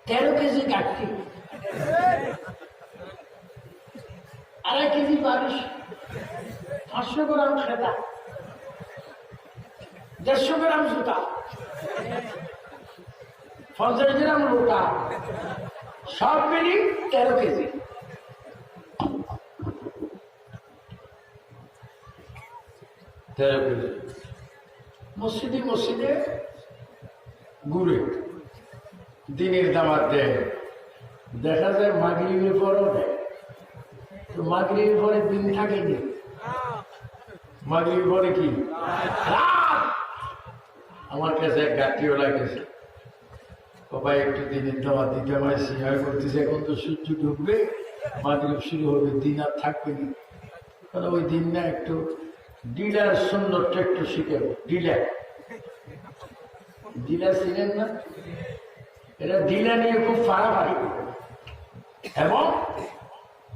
13 কেজি কাটতি, 2.5 কেজি বারিশ, 500 গ্রাম খেতা, 150 গ্রাম জুতা, 50 গ্রাম লোটা, সব মিলি 13 কেজি। মসজিদে মসজিদে ঘুরে দিনের দাওয়াত দেয়, দেখা যায় মাগরিবের পরও দেয়। তো মাগরিবের পরে দিন থাকেনি, মাগরিবের পরে কি রাত। আমার কাছে এক গাড়িওয়ালা গেছে, বাবা একটু দিনের দাওয়াত দিতে হয়, সিহার করতেছে, এখন তো সূর্য ঢুকবে, মাগরিব শুরু হবে, দিন আর থাকবে না। ওই দিন না একটু ডিলার সুন্দরটা একটু শিখাবো। ডিলার ডিলার ছিলেন না? এটা ডিলার নিয়ে খুব ফাড়াফাড়ি করে এবং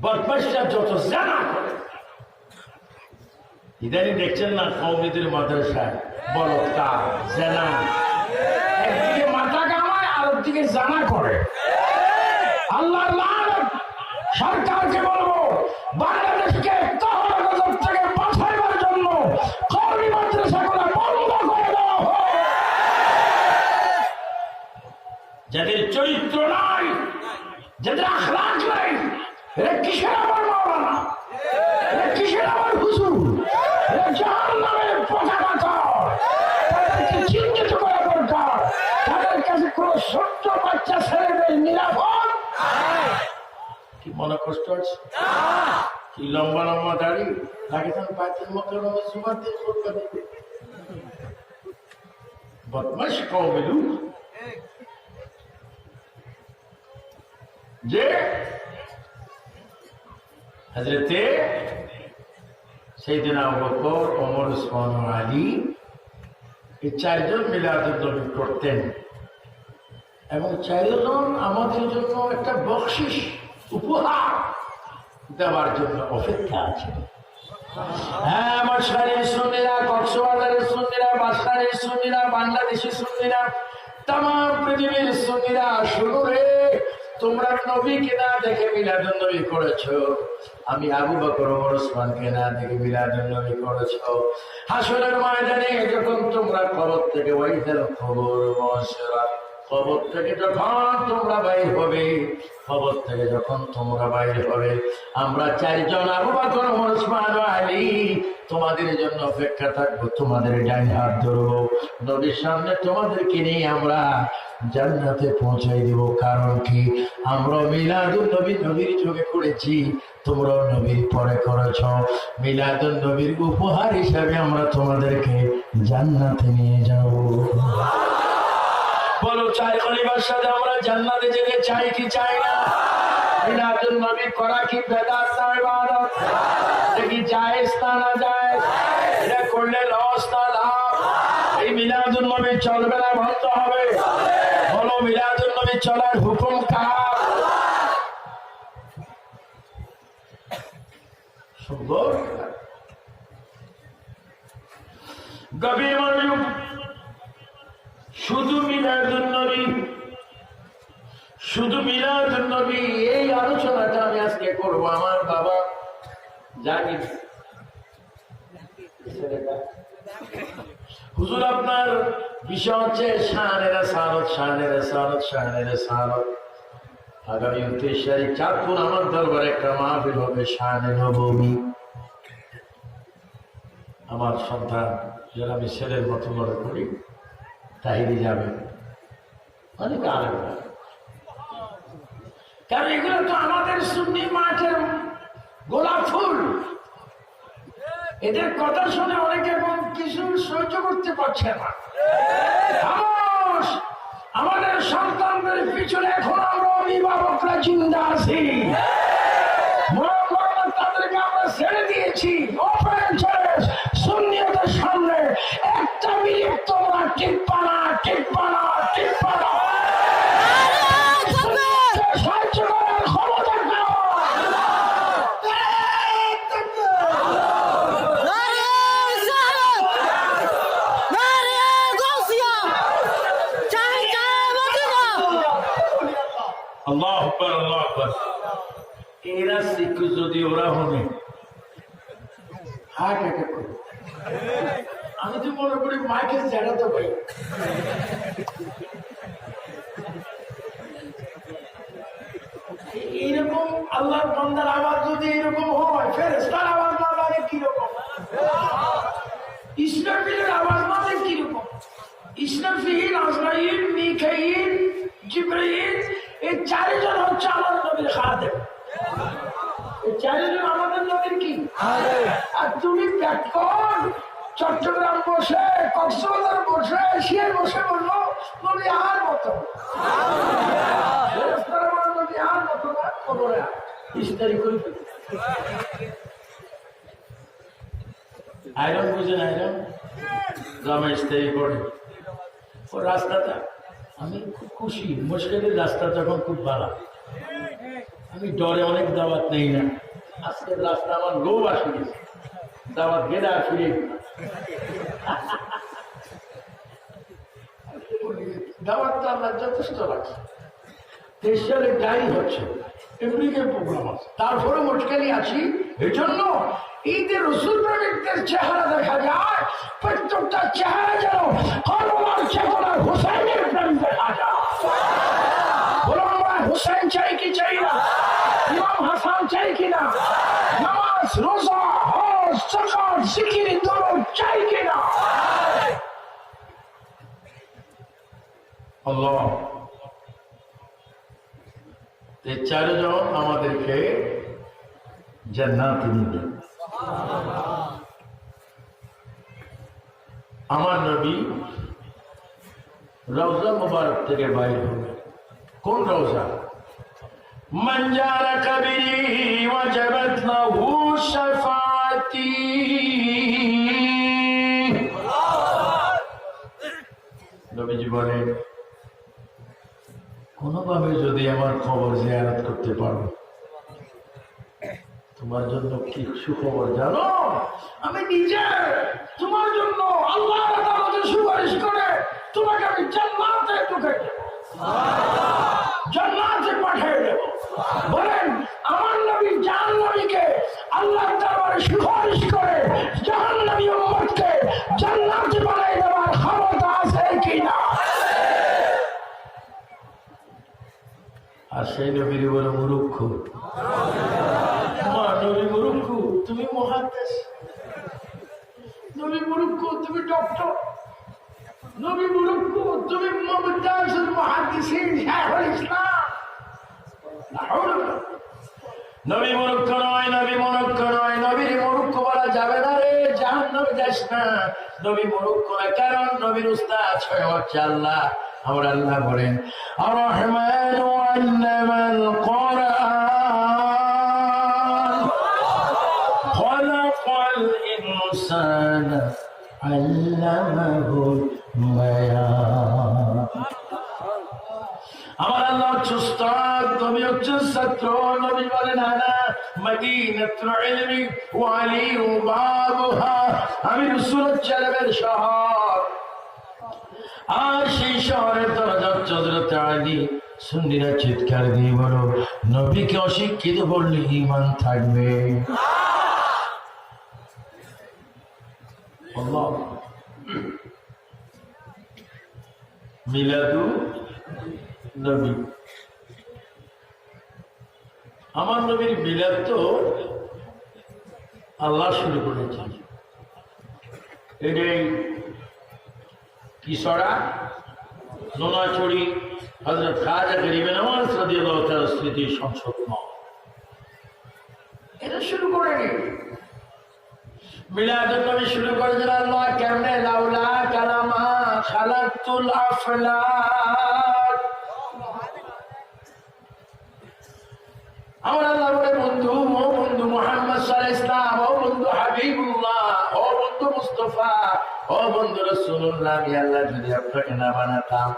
বদমাশরা যত জানা করে। ইদানি দেখছেন না কওমিদের মাদ্রাসায় বলতা জানা, একদিকে মাথা কামায় আর একদিকে জানা করে। আল্লাহর লানত। সরকারকে বলবো বাংলাদেশকে তহরা গজব থেকে বাঁচাইবার জন্য কওমি মাদ্রাসাগুলো বন্ধ করে দেওয়া হোক। যাদের চরিত্র নাই, যাদের আখলাক নাই, এরা কিসের আমার মাওলানা, এরা কিসের আমার হুজুর, এরা জাহান্নামের পতাকা কর। তাদেরকে চিহ্নিত করা দরকার। তাদের কাছে কোন ছোট্ট বাচ্চা ছেলেদের নিরাপদ। কি মনে কষ্ট আছে? কি লম্বা লম্বা দাড়ি, পাকিস্তান পাঁচের মতো জুমার দিন করতে দিবে। বদমাশ কওমের লোক। যে হযরতে সাইয়েদনা আবু বকর, ওমর, ওসমান ও আলী এই 4 জন মিলাদুন নবী করতেন এবং 4 জন আমাদের জন্য একটা বকশিশ উপহার দেওয়ার জন্য অপেক্ষা আছে। হ্যাঁ, মশারের সুন্নিরা, কক্সবাজারের সুন্নিরা, বাসারের সুন্নিরা, বাংলাদেশের সুন্নিরা, তাম পৃথিবীর সুন্নিরা, শুনো রে, তোমরা নবীকে না দেখে মিলাদুন নবী করেছো। আমি আবু বকর, ওমর, ওসমানকে না দেখে মিলাদুন নবী করেছো। হাসরের ময়দানে যখন তোমরা কবর থেকে ওয়াইদাল কবর মুশরাত, কবর থেকে যখন তোমরা বাইর হবে, কবর থেকে যখন তোমরা বাইর হবে, আমরা 4 জন আবু বকর, ওমর, ওসমান ও আলী তোমাদের জন্য অপেক্ষা থাকবো। তোমাদের ডান হাত ধরবো, নবীর সামনে তোমাদেরকে নিয়ে আমরা জান্নাতে পৌঁছাই দিব। কারণ কি? আমরা মিলাদুন নবী নবীর যুগে করেছি, তোমরাও নবীর পরে করেছ। মিলাদুন নবীর উপহার হিসাবে আমরা তোমাদেরকে জান্নাতে নিয়ে যাব। বলো, 4 খলিফার সাথে আমরা জান্নাতে যেতে চাই কি চাই না? মিলাদুন নবী করা কি বেদাত না ইবাদত? এটা কি জায়েজ না না জায়েজ? এটা করলে লস না লাভ? এই মিলাদুন নবী চলবে না বন্ধ হবে? বলো, মিলাদুন নবী চলার হুকুম কার? সুন্দর গভীর মনোযোগ। শুধু মিলাদুন নবী, শুধু মিলাদুন নবী, এই আলোচনাটা আমি আজকে করব। আমার বাবা জানি হুজুর, আপনার বিষয় হচ্ছে শানের রিসালাত, শানের রিসালাত, শানের রিসালাত। আগামী 29 তারিখ চাঁদপুর আমার দরবারে একটা মাহফিল হবে, শানে নববী। আমার সন্তান, যারা আমি ছেলের মতো মনে করি, তাহিরি যাবে, অনেক আলেম। কারণ এগুলো তো আমাদের সুন্নি মাঠের গোলাপ ফুল। এদের কথা শুনে অনেকে কিছু সহ্য করতে পারছে না। পিছনে এখন আমরা অভিভাবকরা চিন্তা আছি, মনে করেন তাদেরকে আমরা ছেড়ে দিয়েছি ওপেন চ্যালেঞ্জ সুন্নিয়তের সামনে একটা মিনিট তোমরা টিপ্পা না টিপ্পা না টিপ্পা না সাহায্য করার ক্ষমতা কার? আল্লাহু আকবার, আল্লাহু আকবার। এরা শিক্ষক যদি ওরা হবে হার্ট অ্যাটাক করে, আমি তো মনে করি মাইকেল জ্যাঠাতো ভাই। এইরকম আল্লাহর বান্দার আওয়াজ যদি এরকম হয়, ফেরেশতার আওয়াজ না লাগে কিরকম? ইসরাফিলের আওয়াজ মানে কিরকম? ইসরাফিল, আজরাইল, মিকাইল, জিবরাইল, এই চারজন হচ্ছে আমার নবীর খাদেম। এই চারজন আমাদের নবীর কি? আর তুমি প্ল্যাটফর্ম চট্টগ্রাম বসে, কক্সবাজার বসে, এশিয়ায় বসে বললো নবী আর মতো নবী আর মতো না, খবরে ইস্তারি করে আয়রন বুঝেন, আয়রন গ্রামে ইস্তারি করে ও রাস্তাটা। আমি খুব খুশি, মুশকিলের রাস্তা তখন খুব ভালো। আমি ডরে অনেক দাওয়াত নেই না, আজকের রাস্তা আমার লোভ আসে গেছে, দাওয়াত গেলে আর ফিরে দাওয়াতটা আমরা যথেষ্ট রাখছি। 23 সালে ডাইরি হচ্ছে, এমনিকে প্রোগ্রাম আছে, তারপরে মুশকিলই আছি। এই জন্য ঈদের রসুল প্রেমিকদের চেহারা দেখা যায়, প্রত্যেকটা চেহারা যেন করবলার চেতনার হুসাইনের প্রেম দেখা যায়। বলো আমরা হুসাইন চাই কি চাই না? ইমাম হাসান চাই কিনা? নামাজ, রোজা, হজ, যাকাত, জিকির, দরুদ চাই কিনা? আল্লাহ এই চারজন আমাদেরকে জান্নাতে নিবে। আমার নবী রওজা মুবারক থেকে বাইর হবে। কোন রওজা? মান জারা কবরি ওয়াজাবাত লাহু শাফাতি। নবীজি বলেন, কোনোভাবে যদি আমার খবর জিয়ারত করতে পারো, তোমার জন্য কি সুখবর জানো? আমি নিজে তোমার জন্য আল্লাহর আদালতে সুপারিশ করে তোমাকে আমি জান্নাতে ঢুকাই দেব, জান্নাতে পাঠিয়ে দেব। বলেন আমার নবী জাহান্নামীকে আল্লাহর দরবারে সুপারিশ করে জাহান্নামী উম্মতকে জান্নাতে বানিয়ে দেওয়ার ক্ষমতা আছে কিনা? আর সেই নবীর বলে মূর্খ, নবী মূর্খ, তুমি মুহাদ্দিস, নবী মূর্খ, তুমি ডক্টর, নবী মূর্খ, তুমি মুহাদ্দিসুল মুহাদ্দিসিন শাইখুল ইসলাম। নবী মূর্খ নয়, নবী মূর্খ নয়, নবীর মূর্খ বলা যাবে না রে, জাহান্নামে যাস না। নবী মূর্খ নয়, কারণ নবীর উস্তাদ স্বয়ং হচ্ছে আল্লাহ। আমার আল্লাহ বলেন, আর-রহমান আল্লামাল কুরআন খালাকাল ইনসানা আল্লামাহুল বায়ান। আমার আল্লাহ হচ্ছে উস্তাদ, নবী হচ্ছে ছাত্র। নবী বলেন, আনা মদিনাতুল ইলমি ওয়া আলিয়্যু বাবুহা। আমি রাসূল হচ্ছে ইলমের শহর, আর সেই শহরের দরজা হচ্ছে হযরত আলী। সুন্নিরা চিৎকার দিয়ে বলো, নবীকে অশিক্ষিত বললে ঈমান থাকবে? আল্লাহ মিলাদু নবী, আমার নবীর মিলাদ তো আল্লাহ শুরু করেছেন। এটাই কিশোরা নোনাচুরি হযরত খাজা গরিবে নওয়াজ রাদিয়াল্লাহু তাআলা স্মৃতি সংসদ এটা শুরু করেনি। মিলাদুন নবী শুরু করেছেন আল্লাহ কেমনে, লাউলা কালামা খালাকতুল আফলাক। আমার আল্লাহ বলে বন্ধু, ও বন্ধু মুহাম্মদ সাল্লাল্লাহু আলাইহি ওয়াসাল্লাম, ও বন্ধু হাবিবুল্লাহ, ও বন্ধু মুস্তাফা, ও বন্ধু রাসূলুল্লাহ, আমি আল্লাহ যদি আপনাকে না বানাতাম,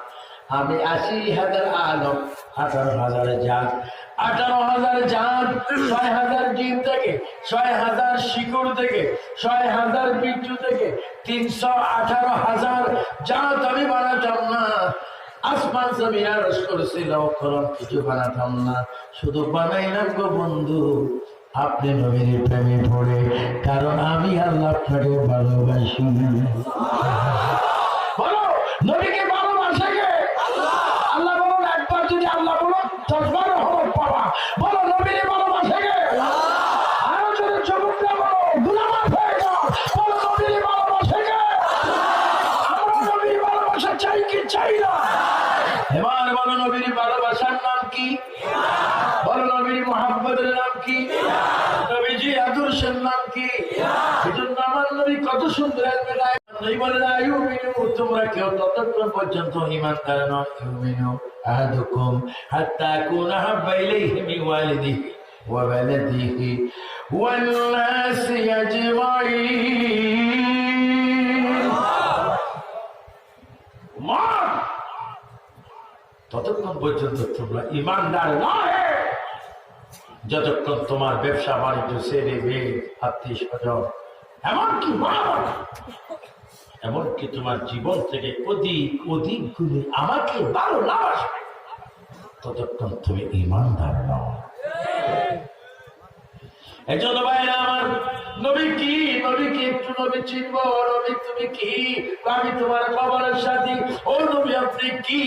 আমি 80,000 আলম, 18,000 জাত, 18,000 জাত, 6,000 জিন থেকে, 6,000 শিকড় থেকে, 6,000 বিচ্ছু থেকে 318,000 জাত আমি বানাতাম না। আসমান জমিন আরশ কুরসি লৌহ কলম কিছু বানাতাম না, শুধু বানাইলাম গো বন্ধু আপনি নবীর প্রেমে পড়ে, কারণ আমি আল্লাহ আপনাকে ভালোবাসি। বলো নবীকে ভালোবাসে কে? আল্লাহ বলুন একবার, যদি আল্লাহ বলো 10 বার হরফ পাওয়া। বলো নবীকে ভালোবাসে কে? আরো যদি চমৎকার বলো গুনাহ হয়ে যাও। বলো নবীকে ভালোবাসে কে? আমরা নবীর ভালোবাসা চাই কি চাই না? এবার বলো নবীর ভালোবাসার নাম কি? বলো নবীর মুহাব্বতের নাম কি? নবীজি আদর্শের নাম কি? এজন্য আমার নবী কত সুন্দর তোমরা কেউ ততক্ষণ পর্যন্ত ঈমানদার নয়, ইউমিনু আহাদুকুম হাত্তা কুনা হাব্বা ইলাইহি মিন ওয়ালিদিহি ওয়া ওয়ালাদিহি ওয়ান নাসি আজমাইন। ততক্ষণ পর্যন্ত তোমরা ঈমানদার নয় যতক্ষণ তোমার ব্যবসা বাণিজ্য, ছেলে মেয়ে, আত্মীয় স্বজন, এমনকি এমনকি তোমার জীবন থেকে অধিক অধিক গুণে আমাকে ভালো না বাসবে, ততক্ষণ তুমি ঈমানদার নও। এই জন্য ভাইরা আমার, নবী কি? নবীকে একটু নবী চিনব। নবী তুমি কি? আমি তোমার কবরের সাথী। ও নবী আপনি কি?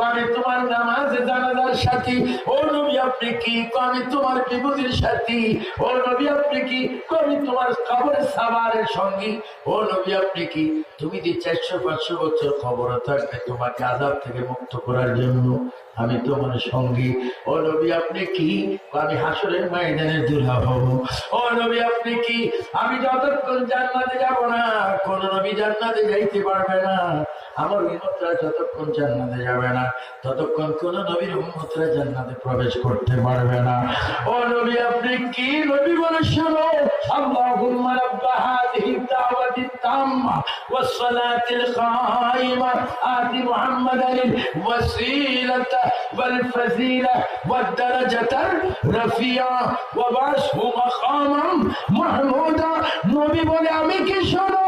আমি তোমার নামাজে জানাজার সাথী। ও নবী আপনি কি? আমি তোমার বিপদের সাথী। ও নবী আপনি কি? আমি তোমার কবরের সাবারের সঙ্গী। ও নবী আপনি কি? তুমি যে 400-500 বছর কবরে থাকবে, তোমাকে আযাব থেকে মুক্ত করার জন্য আমি তোমার সঙ্গী। ও নবী আপনি কি? আমি হাসরের ময়দানে দুলহা হব। ও নবী আপনি কি? আমি যতক্ষণ জান্নাতে যাব না, কোন নবী জান্নাতে যাইতে পারবে না। আমার উম্মতরা যতক্ষণ জান্নাতে যাবে না, ততক্ষণ কোন নবীর উম্মতরা জান্নাতে প্রবেশ করতে পারবে না। ও নবী আপনি কি? নবী বলে শোনো, আল্লাহুম্মা রাব্বা হাযিহি দাওয়াতিত তাম্মা ওয়াস সালাতিল কায়িমা আতি মুহাম্মাদান ওয়াসিলাতা ওয়াল ফাযিলা ওয়াদ দারাজাতার রাফিয়া ওয়া বাসহু মাকামান মাহমুদা। নবী বলে আমি কি? শোনো,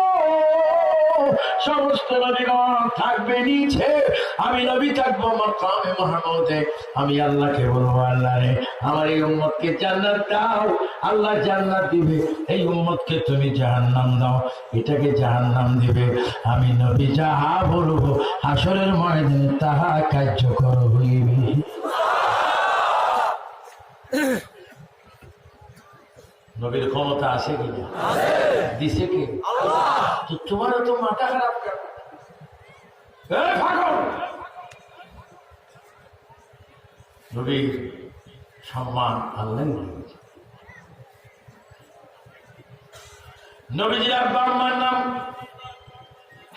সমস্ত নবীগণ থাকবে নিচে, আমি নবী থাকবো মাকামে মাহমুদে। আমি আল্লাহকে বলবো, আল্লাহ রে আমার এই উম্মতকে জান্নাত দাও। আল্লাহ জান্নাত দিবে, এই উম্মতকে তুমি জাহান্নাম দাও, এটাকে জাহান্নাম দিবে। আমি নবী যাহা বলবো হাসরের ময়দানে তাহা কার্যকর হইবে। নবীর ক্ষমতা আছে কিনা? দিছে কে? তো তোমারও তো মাথা খারাপ কেন? নবীর সম্মান আল্লাহ দিয়েছে। নবীজির আব্বা আম্মার নাম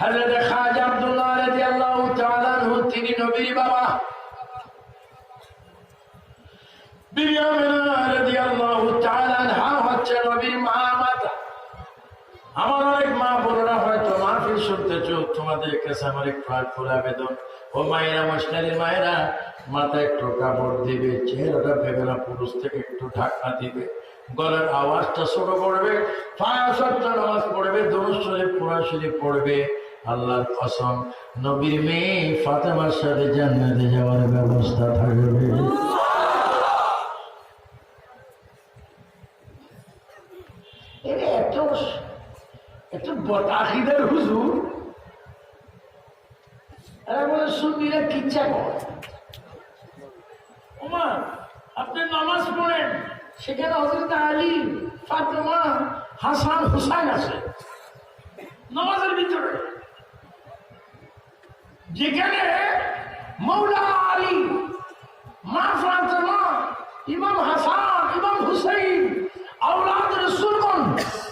হযরত খাজা আব্দুল্লাহ রাদিয়াল্লাহু তাআলা আনহু, তিনি নবীর বাবা। বিবি আমিনা রাদিয়াল্লাহু তাআলা আনহা হচ্ছে নবীর মা মাতা। আমার অনেক মা বোনেরা হয়তো মাহফিল শুনতেছো, তোমাদের কাছে আমার একটু আকুল আবেদন, ও মায়েরা, মশলালির মায়েরা, মাথায় একটু কাপড় দিবে, চেহারাটা ভেবে না, পুরুষ থেকে একটু ঢাকা দিবে, গলার আওয়াজটা ছোট করবে, 5 ওয়াক্ত নামাজ পড়বে, দরুদ শরীফ, কোরআন শরীফ পড়বে। আল্লাহর কসম, নবীর মেয়ে ফাতেমার সাথে জান্নাতে যাওয়ার ব্যবস্থা থাকবে। একটু বতাহিদের হুজুর এরা বলে সুন্নিরা কিচ্ছা করে। ওমা আপনি নামাজ পড়েন, সেখানে হযরত আলী, ফাতেমা, হাসান, হুসাইন আছে নামাজের ভিতরে। যেখানে মৌলা আলী, মা ফাতেমা, ইমাম হাসান, ইমাম হুসাইন আওলাদ রাসূলগণ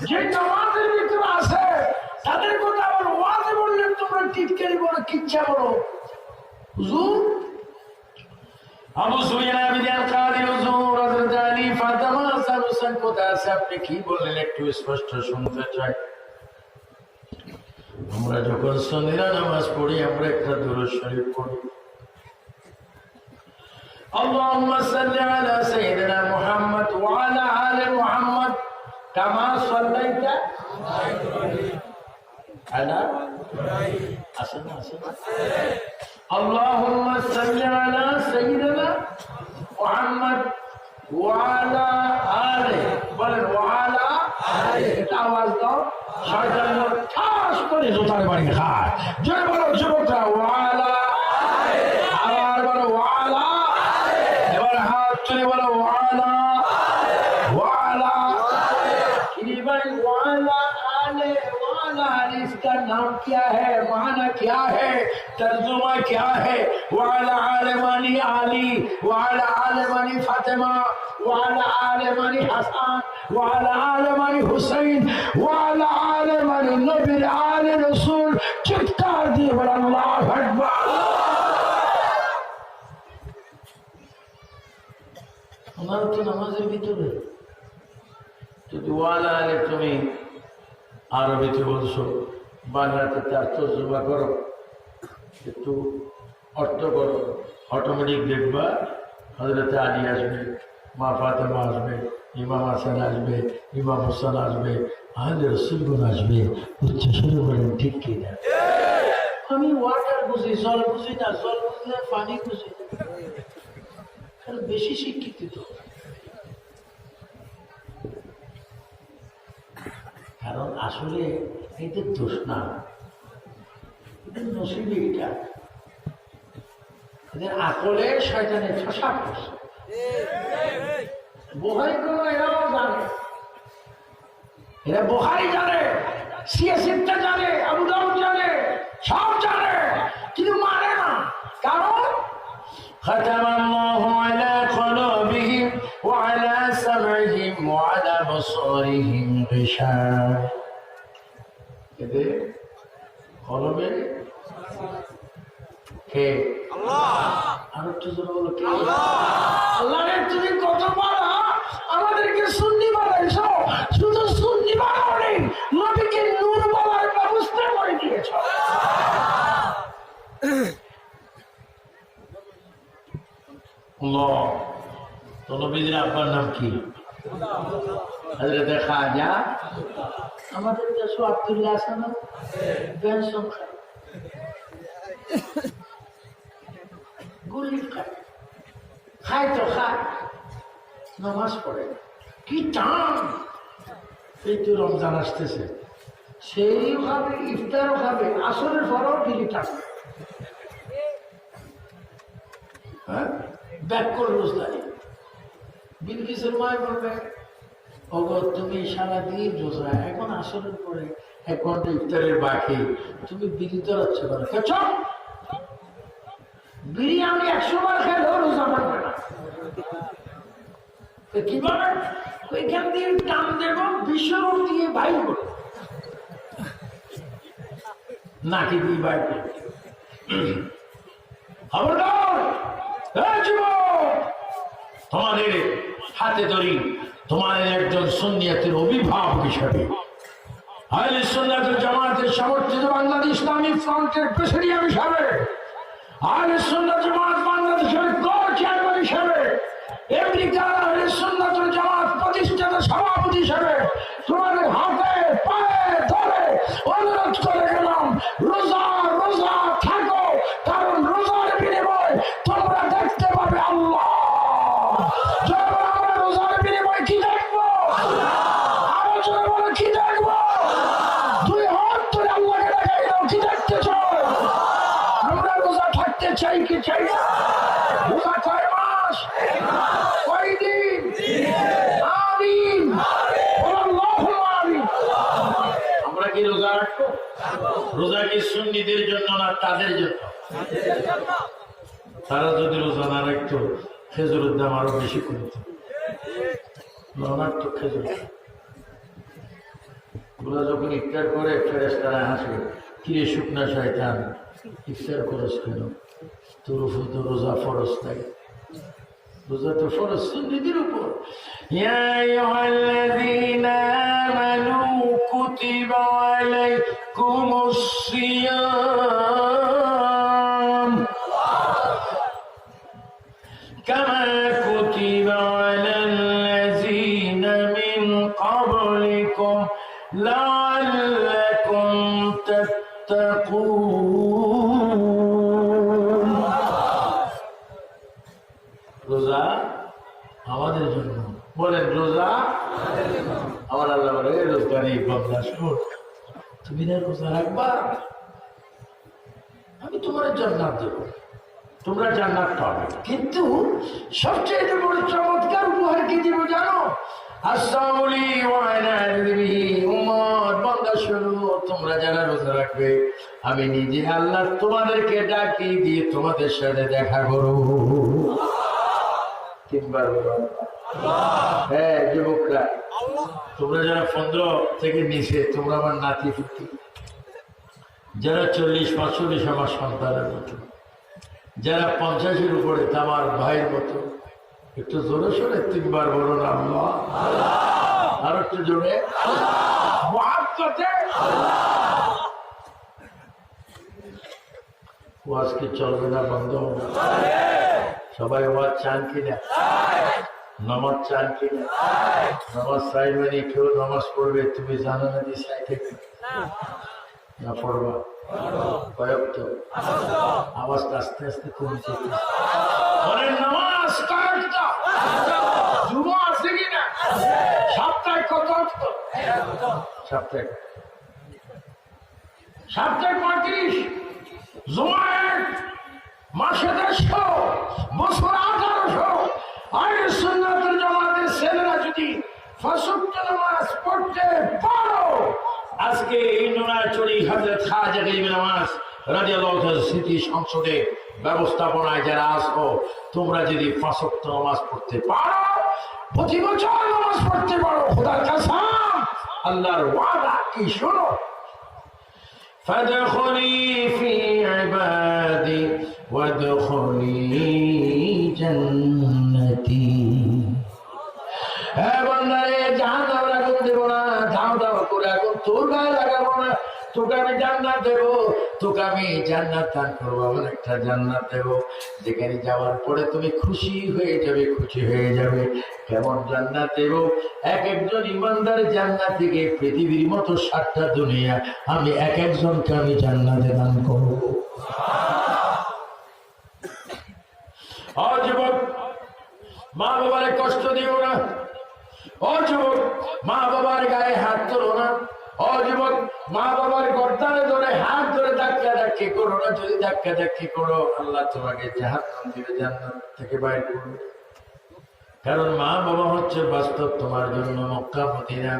যে নামাজের ভিতরে আছে, তাদের কথা আবার ওয়াজে বললেন তোমরা টিটকারি বলো, কিচ্ছা বলো। হুজুর আবু সুফিয়ান বিন কাদি হুজুর, হযরত আলী, আছে, আপনি কি বললেন একটু স্পষ্ট শুনতে চাই। আমরা যখন সুন্নিরা নামাজ পড়ি আমরা একটা দুরূদ শরীফ পড়ি, আল্লাহুম্মা সাল্লি আলা সাইয়্যিদিনা মুহাম্মদ ওয়া আলা আলি মুহাম্মদ কামা সাল্লাইতা আলা আসনা আসনা আল্লাহুম্মা সাল্লি আলা সাইয়্যিদিনা মুহাম্মদ ওয়া আলা আলি, বলেন ওয়া আলা আলি, এটা আওয়াজ দাও, শয়তান ঠাস করে জোতার বাড়ি খায়। জোরে বলো যুবকরা, ওয়া আলা আলি, আবার বলো ওয়া আলা, এবার হাত তুলে বলো ওয়া আলা ওয়া আলা। कि भाई वाला आले वाला आले, इसका नाम क्या है, माना क्या है, तर्जुमा क्या है? वाला आले मानी आली, वाला आले मानी फातिमा, वाला आले मानी हसन, वाला आले मानी हुसैन, वाला आले मानी नबी आले रसूल। चित्कार दिए बोल अल्लाह अकबर। हमारा तो नमाजेर ভিতরে যদি ওয়ালা আলে তুমি আরবিতে বলছো, বাংলাতে তার তর্জমা করো, একটু অর্থ করো, অটোমেটিক দেখবা হযরত আলী আসবে, মা ফাতেমা আসবে, ইমাম হাসান আসবে, ইমাম হোসেন আসবে, আহলে রাসূলগণ আসবে। উচ্চ সুরে বলেন ঠিক কি না? আমি ওয়াটার বুঝি, জল বুঝি না, জল বুঝলে পানি বুঝি না, কারণ বেশি শিক্ষিত তো। কারণ আসলে এদের দোষ না, এদের নসিবে, এটা এদের আকলে শয়তানের ঠসা করছে। বুখারী গুলো এরাও জানে, এরা বুখারী জানে, সিয়াসিটা জানে, আবু দাউদ জানে, সব জানে, কিন্তু মানে না। কারণ খাতামাল্লাহু আলা কুলুবিহিম ওয়া আলা সামঈহিম ওয়া আলা বসারিহিম গিশাওয়া। এদের কলবে কে? আল্লাহ। আর একটু জোরে বলো কে? আল্লাহ। আল্লাহরে তুমি কত বড় আমাদেরকে সুন্নি বানাইছো, শুধু সুন্নি বানাওনি, নবীকে নূর বলার ব্যবস্থা করে দিয়েছো। আল্লাহ। তো নবীর আব্বার নাম কি? হযরত খাজা। আমাদের দেশে আব্দুল্লাহ আছে না, পেনশন খায়, গুলি খায়, খায় তো খায়, নামাজ পড়ে, কি টান। এই তো রমজান আসতেছে, সেই খাবে, ইফতারও খাবে, আসরের পরেও বিড়ি টানবে, হ্যাঁ, ব্যাক করে রোজদারি। বিলকিসের মায় বলবে, ওগো তুমি সারাদিন রোজা, এখন আসরের পরে 1 ঘন্টা ইফতারের বাকি, তুমি বিড়ি ধরাচ্ছ কেন? বিড়ি আমি 100 বার খেলেও রোজা পারবে না। কিভাবে? ওইখান দিয়ে টান দেব, বিশ্বরূপ দিয়ে ভাই করব, নাকি দিয়ে ভাই করব। খবরদার তোমাদের হাতে ধরি, তোমাদের একজন সুন্নিয়াতের অভিভাবক হিসাবে, আহলে সুন্নাত ওয়াল জামাতের সমর্থিত বাংলাদেশ ইসলামী ফ্রন্টের প্রেসিডিয়াম হিসাবে, আহলে সুন্নাত জামাত বাংলাদেশের কোর চেয়ারম্যান হিসাবে, আমেরিকার আহলে সুন্নাত ওয়াল জামাত প্রতিষ্ঠাতা সভাপতি হিসাবে তোমাদের হাতে পায়ে ধরে অনুরোধ করে গেলাম, রোজা রোজা থাকো, কারণ রোজার বিনিময়ে তোমরা দেখতে পাবে আল্লাহ। আমরা রোজার বিনিময়ে কি দেখবো? আরো জোরে বলে কি দেখবো? 2 হাত ধরে আল্লাহকে দেখাই দাও, কি দেখতে চাও? আমরা রোজা থাকতে চাই কি চাই না? রোজা কয় মাস, কয় দিন? আমিন। আল্লাহুম্মা আমিন। আমরা কি রোজা রাখবো? রোজা কি সুন্নিদের জন্য না তাদের জন্য? তারা যদি রোজা না রাখতো খেজুরের দাম আরো বেশি করত, তো খেজুর ওরা যখন ইফতার করে ফেরেশতারা হাসে, কিরে শুকনা শয়তান, ইফতার করস কেন? তোর উপর তো রোজা ফরজ তাই। রোজা তো ফরজ সুন্নতের উপর। ইয়া আইয়ুহাল্লাযীনা আমানু কুতিবা আলাইকুমুস সিয়াম কামা কুতিবা আলাল্লাযীনা মিন ক্বাবলিকুম লাআল্লাকুম তাত্তাকুন। রোজা আমাদের জন্য, বলেন রোজা আমার আল্লাহ বলে রোজগারি বান্দা শোন, তুমি না রোজা রাখবা আমি তোমার জান্নাত দেব, তোমরা জান্নাত পাবে। কিন্তু সবচেয়ে বড় চমৎকার উপহার কি দিব জানো? তোমরা যারা রোজা রাখবে আমি নিজে আল্লাহ তোমাদেরকে ডাকি দিয়ে তোমাদের সাথে দেখা করো। তিনবার হ্যাঁ যুবকরা, তোমরা যারা 15 থেকে নিচে তোমরা আমার নাতি ফুটি, যারা 40-45 আমার সন্তানের মতো, যারা 50-এর উপরে আমার ভাইয়ের মতো, একটু জোরে সোরে তিনবার বলুন আল্লাহ। আর একটু জোরে ওয়াজ কি চলবে না, বন্ধ হবে? সবাই ওয়াজ চান কিনা? নামাজ চান কিনা? নামাজ চাই মানে কেউ নামাজ পড়বে তুমি জানো না যে চাই থেকে না পড়বা কয়েক তো আওয়াজটা আস্তে আস্তে কমে যেতে। নামাজ জুমা আছে কিনা? সপ্তাহে কত? সপ্তাহে 35, জুমায় মাসে 150, বছর 1800। আর সুন্নাতুল জামাতের ছেলেরা যদি 5 ওয়াক্ত নামাজ পড়তে পারো, আজকে এই নোনাচুরি হযরত খাজা গরিব নওয়াজ রাদিয়াল্লাহু তাআলা স্মৃতি সংসদে ব্যবস্থাপনায় যারা আসো, তোমরা যদি 5 ওয়াক্ত নামাজ পড়তে পারো, প্রতি বছর নামাজ পড়তে পারো, খোদার কসম আল্লাহর ওয়াদা কি শোনো। فادخلي في عبادي وادخلي جنتي। হ্যাঁ বান্দারে, জাহান্নামের আগুন দেব না, দাও দাও করে আগুন তোর গায়ে লাগাবো না, তোকে আমি জান্নাত দেবো, তোকে আমি জান্নাত দান করবো, আমার একটা জান্নাত দেবো যেখানে যাওয়ার পরে তুমি খুশি হয়ে যাবে, খুশি হয়ে যাবে। কেমন জান্নাত দেবো? এক একজন ইমানদার জান্নাত থেকে পৃথিবীর মতো 7টা দুনিয়া আমি এক একজনকে আমি জান্নাতে দান করবো। ও যুবক, মা বাবারে কষ্ট দিও না। ও যুবক, মা বাবার গায়ে হাত তোলো না। ও যুবক, মা বাবার গর্দানে ধরে হাত ধরে ধাক্কা ধাক্কি করো না। যদি ধাক্কা ধাক্কি করো, আল্লাহ তোমাকে জাহান্নাম দিবে, জান্নাত থেকে বাইর করবে। কারণ মা বাবা হচ্ছে বাস্তব তোমার জন্য মক্কা মদিনা।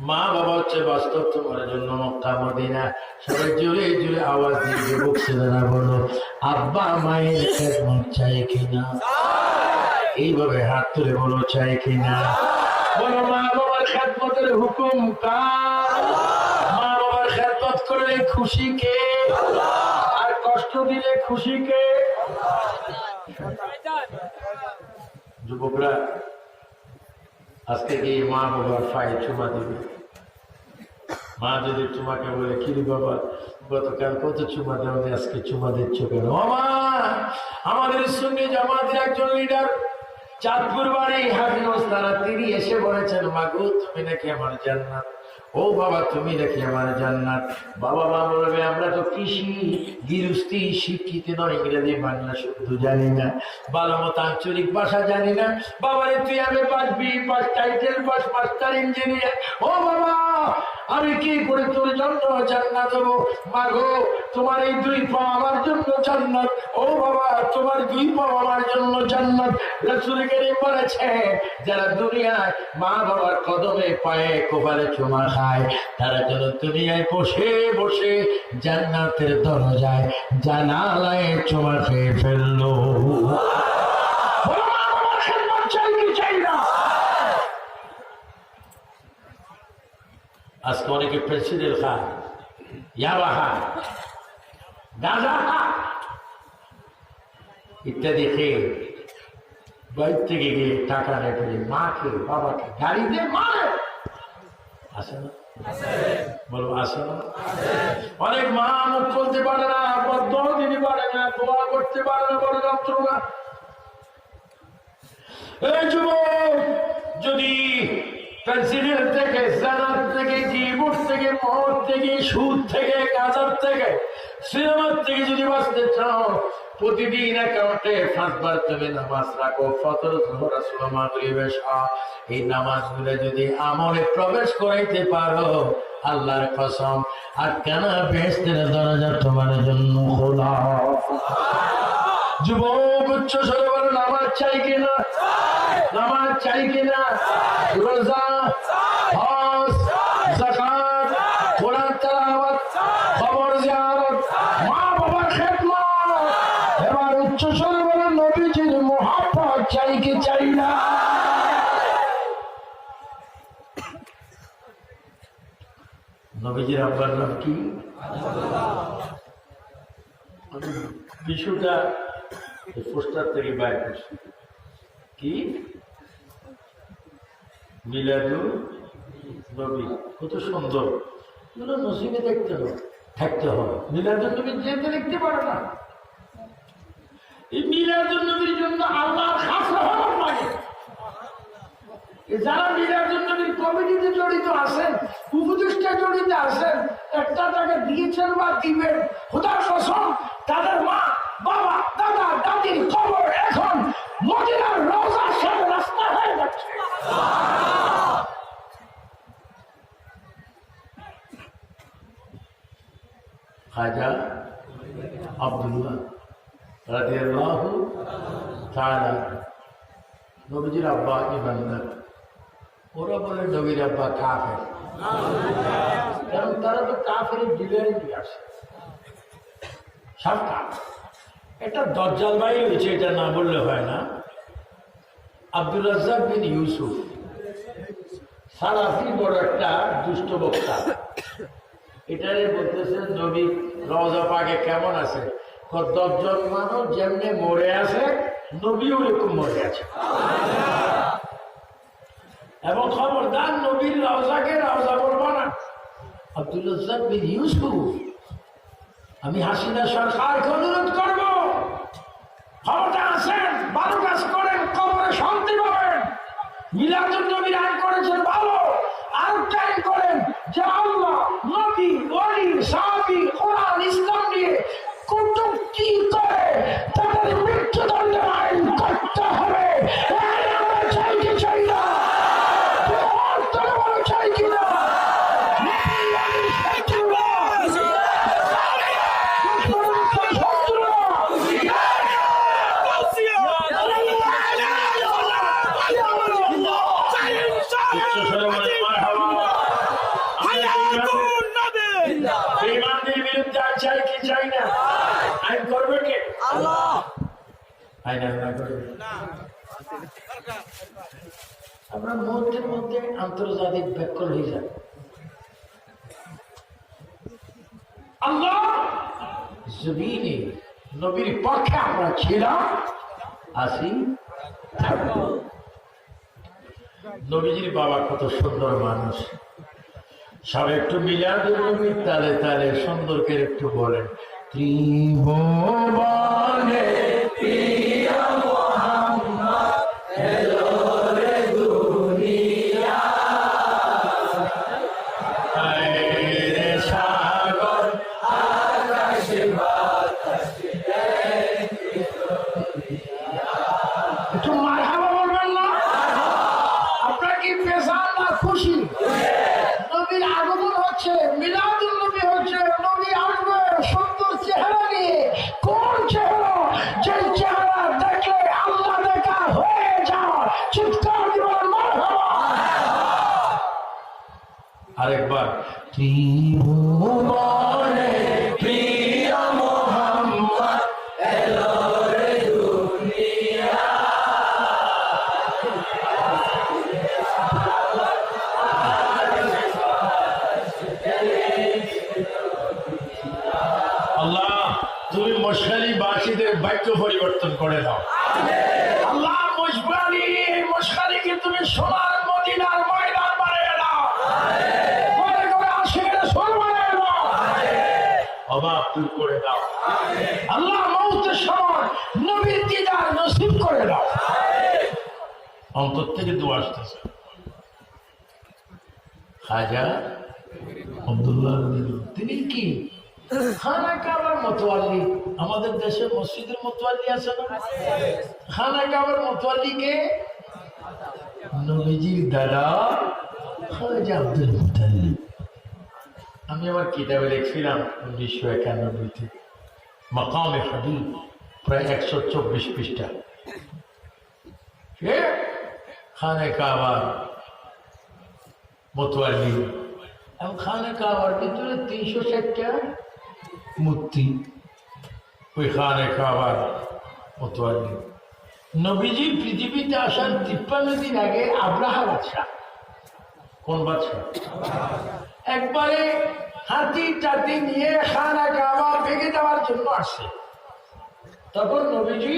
মা বাবা হচ্ছে বাস্তব তোমার জন্য মক্কা মদিনা। সবাই জোরে জোরে আওয়াজ দিয়ে যুবক ছেলেরা বলো, আব্বা মায়ের খেদমত চাই কিনা? এইভাবে হাত তুলে বলো, চাই কিনা? বলো, মা বাবার খেদমতের হুকুম কার? মা বাবার খেদমত করলে খুশি কে? আর কষ্ট দিলে খুশি কে? যুবকরা, আজকে কি মা বাবার পায়ে চুমা দিবে? মা যদি তোমাকে বলে, কিরে বাবা গতকাল কত চুমা দেওয়া, আজকে চুমা দিচ্ছ কেন? মা, আমাদের সঙ্গে জামাতের একজন লিডার চাঁদপুর বাড়ি হাফিজ তারা, তিনি এসে বলেছেন, মাগো তুমি নাকি আমার জান্নাত। ও বাবা, তুমি নাকি আমার জান্নাত। বাবা মা বলবে, আমরা তো কৃষি গৃহস্থী শিক্ষিত নয়, ইংরেজি বাংলা শুদ্ধ জানি না, ভালো মতো আঞ্চলিক ভাষা জানি না। বাবারে তুই আমি pass B pass title pass master engineer. ও বাবা, আমি কি করে তোর জন্য জান্নাত দেবো? মাগো, তোমার এই 2 পা আমার জন্য জান্নাত। ও বাবা, তোমার 2 পা আমার জন্য জান্নাত। রাসূল কারীম বলেছে, যারা দুনিয়ায় মা বাবার কদমে পায়ে কপালে চুমা খায়, তারা যেন দুনিয়ায় বসে বসে জান্নাতের দরজায় জানালায় চুমা খেয়ে ফেললো। আজকে অনেকে প্রেসিডেন্ট খায়, ইয়াবা খায়, গাঁজা খায়, ইত্যাদি খেয়ে বাইর থেকে গিয়ে টাকা রেখে মাকে বাবাকে গাড়িতে মারে আসে না বলবো আসে না অনেক মা মুখ খুলতে পারে না দোয়া দিতে পারে না দোয়া করতে পারে না বড় যন্ত্রণা এই যুবক যদি পেন্সিলের থেকে জানার থেকে কিবোর্ড থেকে মদ থেকে সুদ থেকে গাঁজার থেকে সিনেমার থেকে যদি বাঁচতে চাও প্রতিদিন অ্যাকাউন্টে 5 বার তুমি নামাজ রাখো ফজর যোহর আসর মাগরিব এশা এই নামাজগুলো যদি আমলে প্রবেশ করাইতে পারো আল্লাহর কসম আর কেন বেহেশতের দরজা তোমার জন্য খোলা যুবক উচ্চ স্বরে বলো নামাজ চাই কিনা নামাজ চাই কিনা রোজা হজ যাকাত কোরআন তেলাওয়াত কবর জিয়ারত মা বাবার খেদমত এবার উচ্চ স্বরে বলো নবীজির মুহাব্বত চাই কি চাই না নবীজির আব্বার নাম কি বিষয়টা পোস্টার থেকে বাইর করছি কি মিলাদুন নবী কত সুন্দর এগুলো নসিবে দেখতে হবে থাকতে হবে মিলাদুন নবী যেতে দেখতে পারে না এই মিলাদুন নবীর জন্য আল্লাহ খাস রহমত লাগে যারা মিলাদুন নবীর কমিটিতে জড়িত আছেন উপদেষ্টা জড়িত আছেন একটা টাকা দিয়েছেন বা দিবেন খোদার কসম তাদের মা বাবা দাদা দাদির খবর এখন মদিনার রওজার সাথে রাস্তা হয়ে যাচ্ছে খাজা আব্দুল্লাহ রাদিয়াল্লাহু তাআলা নবীজির আব্বা ইমানদার ওরা বলে নবীর আব্বা কাফের কারণ তারা তো কাফের ডিলারে দিয়ে আসে সব কাফের এটা দজ্জাল ভাই হয়েছে এটা না বললে হয় না আব্দুর রাজ্জাক বিন ইউসুফ সালাফি বড় একটা দুষ্ট বক্তা এটারে বলতেছে নবী রওজা পাকে কেমন আছে 10 জন মানুষ যেমনি মরে আছে নবী ওরকম মরে আছে এবং খবরদার নবীর রওজাকে রওজা বলবো না আব্দুর রাজ্জাক বিন ইউসুফ আমি হাসিনা সরকারকে অনুরোধ করবো ক্ষমতা আছেন ভালো কাজ করেন কবরে শান্তি পাবেন মিলাদুন নবীর আইন করেছেন ভালো আর টাইম করেন যে আল্লাহ নবী ওলি সাহাবী কোরআন ইসলাম নিয়ে কটূক্তি করে তাদের মৃত্যুদণ্ডের আইন করতে হবে আমরা চাই কি চাই না চাই কিনা চাই কি চাই না আইন করবে কে আল্লাহ আইন না করবে আমরা মধ্যে মধ্যে আন্তর্জাতিক ব্যাকল হয়ে যাবে আল্লাহ জমিনে নবীর পক্ষে আমরা ছিলাম আসি থাকবো নবীজির বাবা কত সুন্দর মানুষ সব একটু মিলাদুন নবীর তালে তালে সুন্দর করে একটু বলেন ত্রিভুবনে প্রিয় মুহাম্মদ এলো রে দুনিয়া রে সাগর আকাশে বাতাসে একটু মারহাবা বলবেন না আপনার কি পেশাল না খুশি নবীর আগমন হচ্ছে মিলাদুন নবী হচ্ছে নবী আসবে সুন্দর চেহারা নিয়ে কোন চেহারা যে চেহারা দেখলে আল্লাহ দেখা হয়ে যাওয়া চিৎকার দিবেন মারহাবা আরেকবার ত্রিভুবনে প্রিয় মুহাম্মদ এলো রে দুনিয়া আল্লাহ তুমি মশালি বাসীদের বাক্য পরিবর্তন করে দাও আল্লাহ মশবালি এই মশখালিকে তুমি সোনার মদিনার ময়দান বানিয়ে দাও, করে করে আশিকের সোল বানিয়ে দাও, অভাব দূর করে দাও। আল্লাহ মৌতের সময় নবীর দিদার নসিব করে দাও। অন্তর থেকে দোয়া আসতেছে। খাজা আব্দুল্লাহ তিনি কি খানা কাবার মতোয়াল্লি, আমাদের দেশে মসজিদের মতোয়াল্লি আছে না? খানা কাবার মতোয়াল্লিকে নবীজির দাদা খাজা আব্দুল মুতাল্লিব। আমি আমার কিতাবে লিখছিলাম 1991-তে মাকামে হাবিব, প্রায় 124 পৃষ্ঠা। খানে কাবার মতোয়াল্লি এবং খানে কাবার ভিতরে 360টা মূর্তি। ওই খানে কাবার মতোয়াল্লি নবীজি পৃথিবীতে আসার 53 দিন আগে আব্রাহা বাদশাহ, কোন বাদশাহ? একবারে হাতি টাতি নিয়ে খানা কাবা ভেঙে দেওয়ার জন্য আসে। তখন নবীজি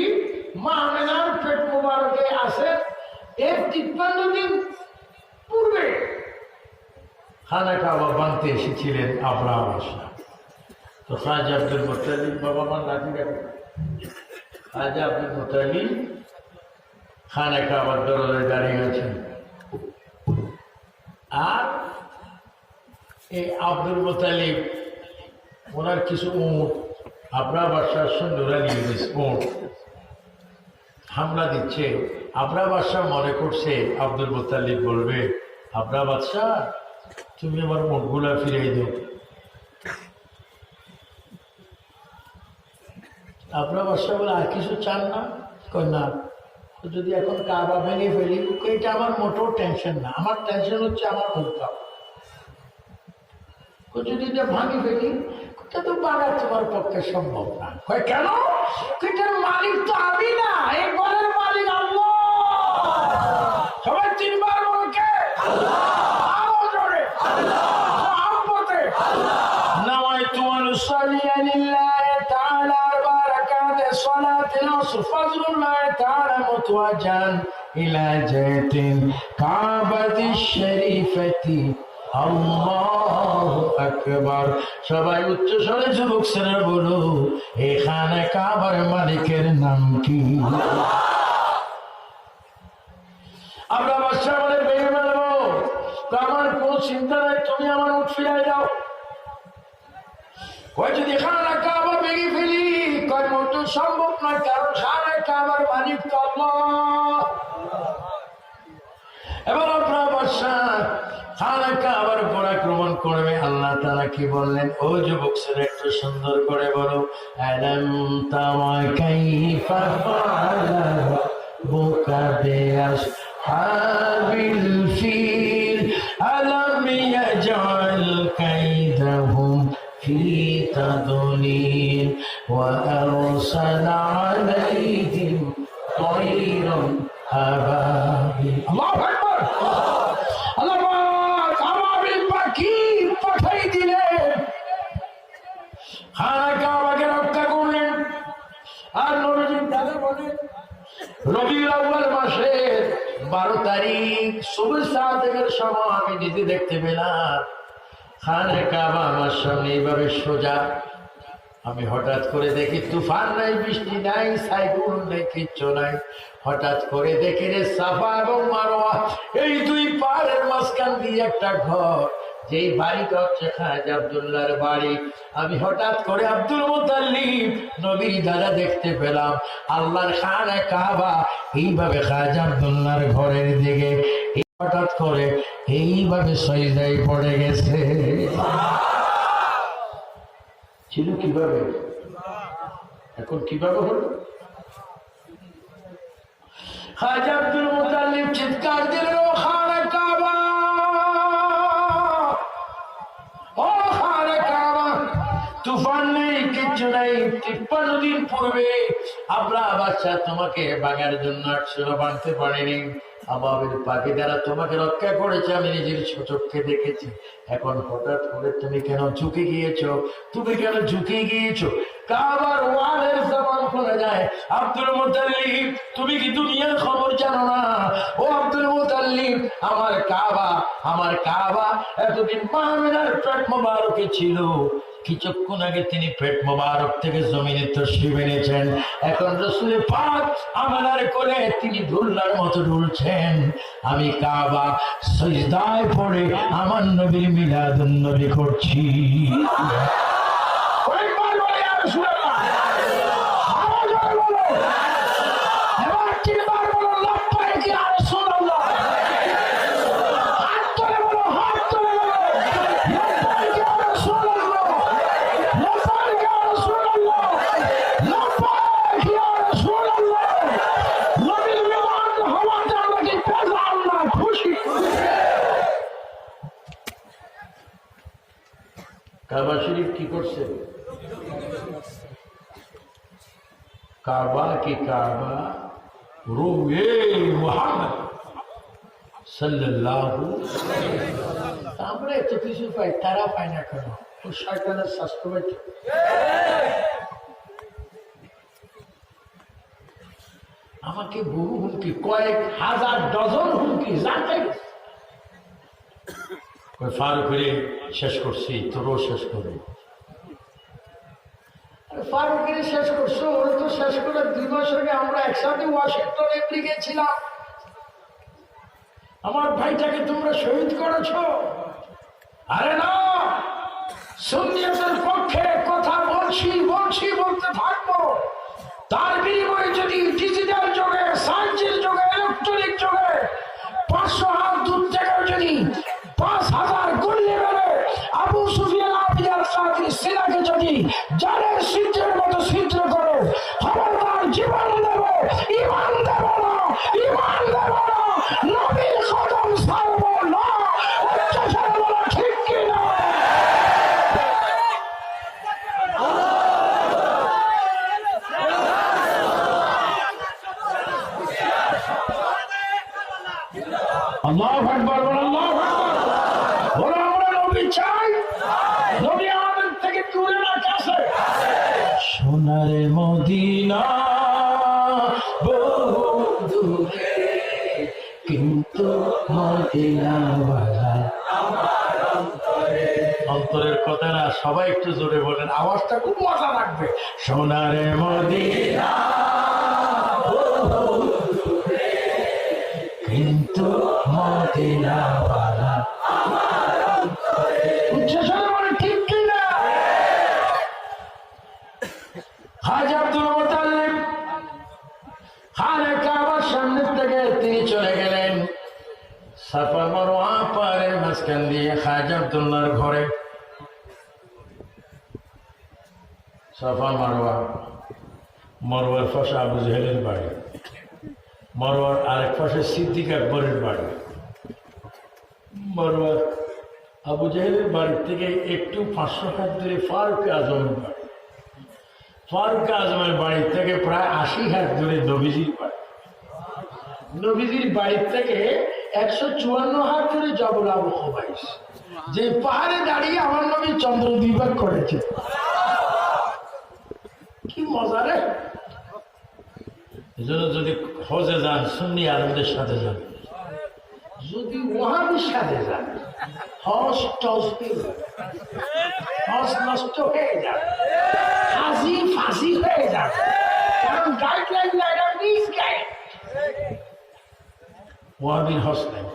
মা আমেনার পেট মোবারকে আসে। এর 53 দিন পূর্বে খানা কাবা বানতে এসেছিলেন আব্রাহা বাদশাহ। তো খাজা আব্দুল মুতাল্লিব, বাবা মার নাতি ডাকে, খাজা আব্দুল মুতাল্লিব খানা কাবার দরজায় দাঁড়িয়ে আছেন। আর এই আব্দুল মুতাল্লিব ওনার কিছু উট আব্রাহা বাদশাহ সৈন্যরা নিয়ে গেছে, উট হামলা দিচ্ছে। আব্রাহা বাদশাহ মনে করছে আব্দুল মুতাল্লিব বলবে, আব্রাহা বাদশাহ তুমি আমার উটগুলা ফিরিয়ে দাও। আব্রাহা বাদশাহ বলে, আর কিছু চান না? কয় না, যদি এখন কাবা ভেঙে ফেলি, এটা আমার মোটেও টেনশন না, আমার টেনশন হচ্ছে আমার মুখটা। যদি এটা ভাঙি ফেলি, এটা তো বাড়া তোমার পক্ষে সম্ভব না। কয় কেন? এটার মালিক তো আমি না, এই ঘরের মালিক আল্লাহ। সবাই 3 বার বলকে আরো জোরে মহব্বতে নাওয়াইতু আন উসাল্লিয়া লিল্লাহি তাআলা বারাকাতে সালাতিল আসর ফাজলুল্লাহি তাআলা মুতওয়াজ্জান ইলা জাতিল কাবাতিশ শরীফাতি। আল্লাহু আকবার। সবাই উচ্চ স্বরে যুবক শ্রেণী বলো, এখানে কাবার মালিকের নাম কি? আমরা বাদশাহ বলে ভেঙে ফেলবো, আমার কোন চিন্তা নাই, তুমি আমার উঠ ফিরাই দাও। কয় যদি খানা কাবা ভেঙে ফেলি, কয় মোটেও সম্ভব নয়, কারণ খানা কাবার মালিক তো আল্লাহ। এবার আপনার বাদশাহ খানা কাবার উপর আক্রমণ করবে। আল্লাহ তাআলা কি বললেন? ও যুবক ছেলে একটু সুন্দর করে বলো, আলাম তারা কাইফা ফাআলা রাব্বুকা বিআসহাবিল ফিল আলাম ইয়াজআল কাইদাহুম ফি তাদলিল ওয়া আরসালা আলাইহিম তায়রান আবাবিল। আল্লাহু আকবার। আল্লাহ আবাবিল পাখি পাঠাই দিলেন, খানা কাবাকে রক্ষা করলেন। আর নবীজি দাদা বলেন, রবিউল আউয়াল মাসের 12 তারিখ সুবহ সাদেকের সময় আমি নিজে দেখতে পেলাম খানা কাবা আমার সামনে এইভাবে সোজা। আমি হঠাৎ করে দেখি তুফান নাই, বৃষ্টি নাই, সাইক্লোন নেই, কিচ্ছু নাই। হঠাৎ করে দেখি রে সাফা এবং মারওয়া এই 2 পাহাড়ের মাঝখান দিয়ে একটা ঘর, যেই বাড়িটা হচ্ছে খাজা আব্দুল্লাহর বাড়ি। আমি হঠাৎ করে আব্দুল মুতাল্লিব নবীর দ্বারা দেখতে পেলাম আল্লাহর খানা কাবা এইভাবে খাজা আব্দুল্লাহর ঘরের দিকে হঠাৎ করে এইভাবে সজদায় পড়ে গেছে। ছিল কিভাবে, এখন কিভাবে হলো? খাজা আব্দুল মুতাল্লিব চিৎকার দিলেন, ও খানা কাবা, ও খানা কাবা, তুফান নেই, কিচ্ছু নাই। 53 দিন পূর্বে আব্রাহা বাদশাহ তোমাকে বাগার জন্য আসছিল, বাঁধতে পারেনি। আবাবিল পাখি দ্বারা তোমাকে রক্ষা করেছে, আমি নিজের চোখে দেখেছি। এখন হঠাৎ করে তুমি কেন ঝুঁকে গিয়েছো? তুমি কেন ঝুঁকে গিয়েছো? কাবার ওয়ালের জবান খুলে যায়, আব্দুল মুতাল্লিব তুমি কি দুনিয়ার খবর জানো না? ও আব্দুল মুতাল্লিব, আমার কাবা এতদিন মা আমিনার পেট মোবারকে ছিল, কিছুক্ষণ আগে তিনি পেট মোবারক থেকে জমিনে তশরিফ এনেছেন। এখন রাসূল পাক আমিনার কোলে তিনি দুলনার মতো দুলছেন। আমি কাবা সিজদায় পড়ে আমার নবীর মিলাদুন নবী করছি। কয়েকবার বলে ইয়া রাসূলুল্লাহ, আওয়াজ করে বলো, এবার তিনবার বলো লাব্বাইক ইয়া রাসূলুল্লাহ। হাত তুলে বলো, হাত তুলে বলো, লাব্বাইক ইয়া রাসূলুল্লাহ, লাব্বাইক ইয়া রাসূলুল্লাহ, লাব্বাইক ইয়া রাসূলুল্লাহ। নবীর মিলাদ হওয়াতে আমরা কি পেলাম না, খুশি। কাবা শরীফ কি করছে? কাবা কি কাবা রূহে মুহাম্মদ সাল্লাল্লাহু। আমরা এত কিছু পাই, তারা পায় না কেন? ও শয়তানের শাস্ত্র পাইছে। আমাকে বহু হুমকি, কয়েক হাজার ডজন হুমকি জানতে ফারুকের শেষ করছি, তোরও শেষ করবি। ফারুকের শেষ করছো, ওরা তো শেষ করে 2 মাস আগে আমরা একসাথে ওয়াশিংটন এমনি গেছিলাম। আমার ভাইটাকে তোমরা শহীদ করেছো। আরে না, সুন্নিয়তের পক্ষে কথা বলতে থাকবো। তার বিনিময়ে যদি ডিজিটাল যুগে, সায়েন্সের যুগে, ইলেকট্রনিক যুগে 500 হাত দূর থেকে যদি 5000 গুলিয়ে মেরে আবু সুফিয়ান আবিদাল কাদের সিনাকে যদি জানের ছিদ্রের মতো ছিদ্র করো, খবরদার জীবন দেব, ইমান দেব না, ইমান দেব না, নবীর কদম ছাড়ব না। উচ্চস্বরে বলো ঠিক কিনা? আল্লাহু আকবার, আল্লাহু আকবার। বলো আমরা নবী চাই, নবী আমাদের থেকে দূরে না কাছে। সোনার মদিনা বহু দূরে, কিন্তু মদিনাওয়ালা আমার অন্তরে। অন্তরের কথাটা সবাই একটু জোরে বলেন, আওয়াজটা খুব মজা লাগবে। সোনার মদিনা বহু দূরে, কিন্তু মদিনাওয়ালা আমার অন্তরে। উচ্চস্বরে বলে ঠিক কিনা? খাজা আব্দুল মুতাল্লিব খানে কাবার সামনে থেকে তিনি চলে গেলেন সাফা মারওয়া পারের মাঝখান দিয়ে খাজা আব্দুল্লাহর ঘরে। সাফা মারওয়া, মারওয়ার পাশে আবু জেহেলের বাড়ি, মারওয়ার আরেক পাশে সিদ্দিক আকবরের বাড়ি। মারওয়ার আবু জেহেলের বাড়ি থেকে একটু 500 হাত দূরে ফারুক আজমের বাড়ি। ফারুক আজমের বাড়ি থেকে প্রায় 80 হাত দূরে নবীজির বাড়ি। নবীজির বাড়ি থেকে 154 হাত দূরে জবল আবু খুবাইস, যে পাহাড়ে দাঁড়িয়ে আমার নবী চন্দ্র বিভাগ করেছে। কি মজা রে! এজন্য যদি হজে যান সুন্নি আলেমদের সাথে যান, যদি ওয়াহাবির সাথে যান হজ নষ্ট হয়ে যাবে, ফাঁসি হয়ে যাবে। কারণ গাইডলাইন ওয়াহাবির হজ নেই,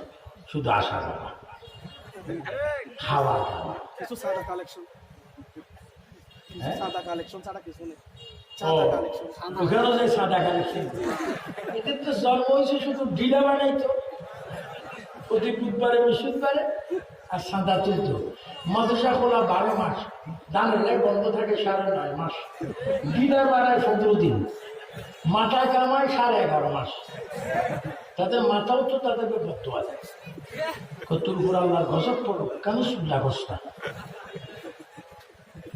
শুধু আসা যাওয়া, খাওয়া দাওয়া। ওখানেও যে সাদা কালেকশন, এদের তো জন্ম হয়েছে শুধু ডিলা বানাইতো প্রতি বুধবারে বৃহস্পতিবারে, আর সাদা তুলত। মাদ্রাসা খোলা 12 মাস, দানের বন্ধ থাকে 9.5 মাস, ডিলা বানায় 15 দিন, মাথায় কামায় 11.5 মাস। তাদের মাথাও তো তাদেরকে করতে হয়, কতর উপর আল্লাহ গজব পড়ো কেন ব্যবস্থা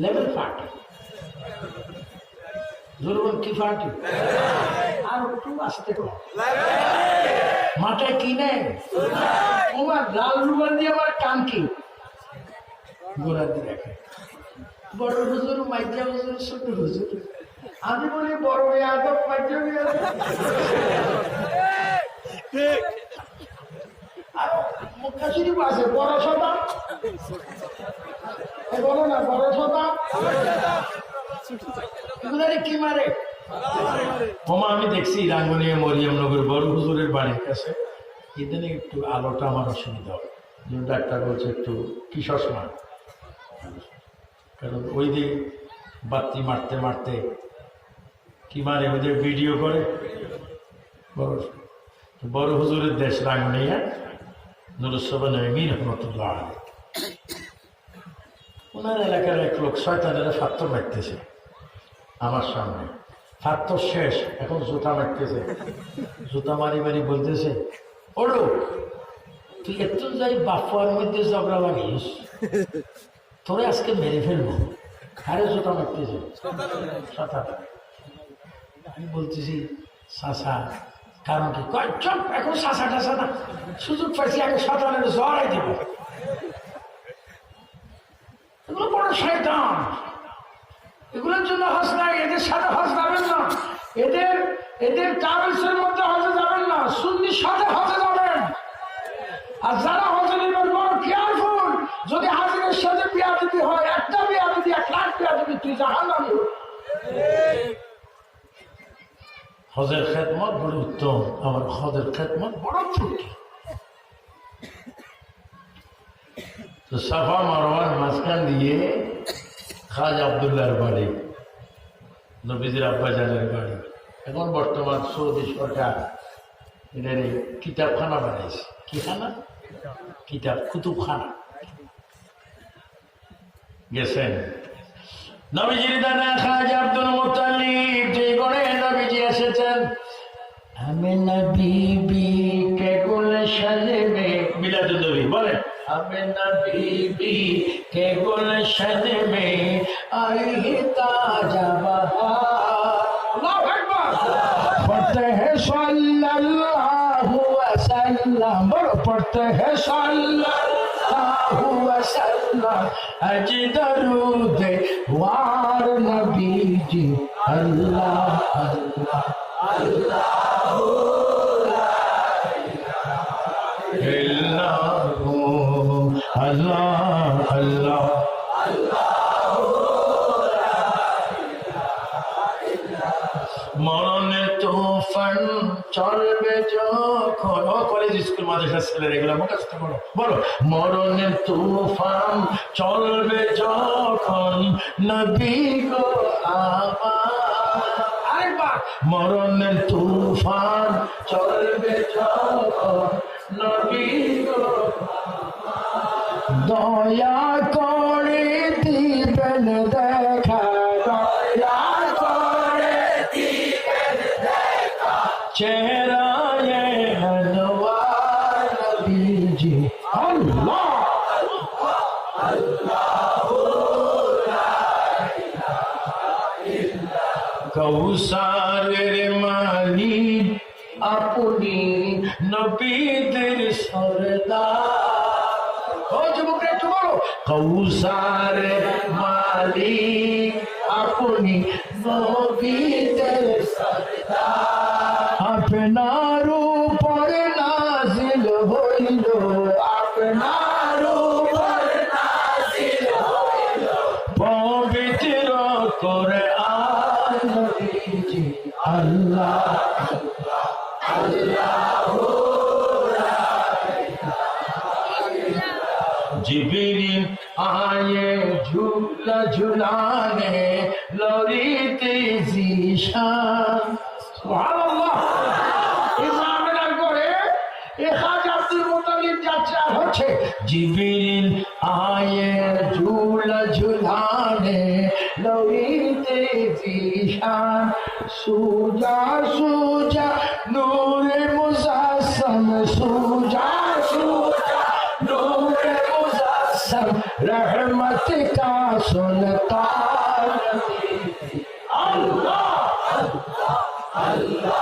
লেভেল পার্টি জোরবন কি পার্টি আর একটু আসতে কম মাথায় কি নেই তোমার লাল রুমাল দিয়ে আমার কান কি গোড়া দিয়ে রাখে বড় হুজুর মাইজা হুজুর ছোট হুজুর আমি বলি বড় বেয়াদব পাইছে আর মক্কা শরীফ আছে বড় সদা বলো না বড় সদা এগুলারে কি মারে ওমা আমি দেখছি রাঙ্গুনিয়া মরিয়মনগর বড় হুজুরের বাড়ির কাছে এদিনে একটু আলোটা আমার অসুবিধা হয় ডাক্তার বলছে একটু কি চশমা কারণ ওই দিক বাতি মারতে মারতে কি মারে ওদের ভিডিও করে বড় হুজুরের দেশ রাঙ্গুনিয়া নুরুসসাবান আমিন রহমতুল্লাহ আলাইহি ওনার এলাকার এক লোক শয়তানেরা ফাত্তর মারতেছে আমার সামনে ফাত্তর শেষ এখন জুতা মারতেছে জুতা মারি মারি বলতেছে ওড়ো তুই এত যাই বাফার মধ্যে ঝগড়া লাগিস তোরে আজকে মেরে ফেলবো আরে জুতা মারতেছে আমি বলতেছি শাসা কারণ কি চপ এখন শাসা টাসা না সুযোগ পাইছি আগে শতানের জড়াই দিব এগুলো বড় শয়তান এগুলোর জন্য হজ নাই এদের সাথে হজ যাবেন না এদের ট্রাভেলসের মধ্যে হজে যাবেন না সুন্নির সাথে হজে যাবেন আর যারা হজে নেবেন বড় কেয়ারফুল যদি হাজিরের সাথে বিয়াদবি হয় একটা বিয়াদবি 1 লাখ বিয়াদবি তুই জাহান্নামী হজের খেদমত বড় উত্তম আমার হজের খেদমত বড় ত্রুটি তো সাফা মারওয়ার মাঝখান দিয়ে খাজা আব্দুল্লাহর বাড়ি নবীজির আব্বাজানের বাড়ি এখন বর্তমান সৌদি সরকার এদের কিতাবখানা বানাইছে কি খানা কিতাব কুতুবখানা গেছেন নবীজির দাদা খাজা আব্দুল মুত্তালিব যে গড়ে নবীজি এসেছেন আমিনা বিবি কে গুলশন মে মিলাদুন নবী বলেন আমিনা বিবি কে গুলশন মে आई ताजा बहार अल्लाहु अकबर पढ़ते हैं सल्लल्लाहु वसल्लम पढ़ते हैं सल्लल्लाहु वसल्लम अज दरूद वार नबी जी अल्लाह अल्लाह अल्लाहु ला इलाहा इल्लल्लाहु अल्लाह अल्लाह মরণের তুফান চলবে যখন কলেজ স্কুল মাদ্রাসার ছেলেরা এগুলো মুখস্থ করো বলো মরণের তুফান চলবে যখন নবী গো আরেকবার মরণের তুফান চলবে যখন নবী গো দয়া করে দিবেন দেখা দয়া चेहरा ये अनवार नबी जी अल्लाह अल्लाह कौसार माली अपनी नबीদের सरदार हो যুবকরা একটু বলো কৌসার মালি अपनी नबीদের सरदाর আপনার উপর নাজিল হইল আপনার উপর নাজিল হইল পবিত্র কোরআন নবীজি আল্লাহ আল্লাহ जिब्रील आए झूला झुलाने लौरीते जीशान सुबहानाल्लाह ইসলামের করে এই খাজা আব্দুল মুত্তালিব যাত্রা হচ্ছে জিবরিল আয়ে ঝুলা ঝুলানে লৌরিতে জিশান সুজা সুজা নূরে মুজাসসাম সুজা সুজা নূরে মুজাসসাম रहमत का सुल्तान अल्लाह अल्लाह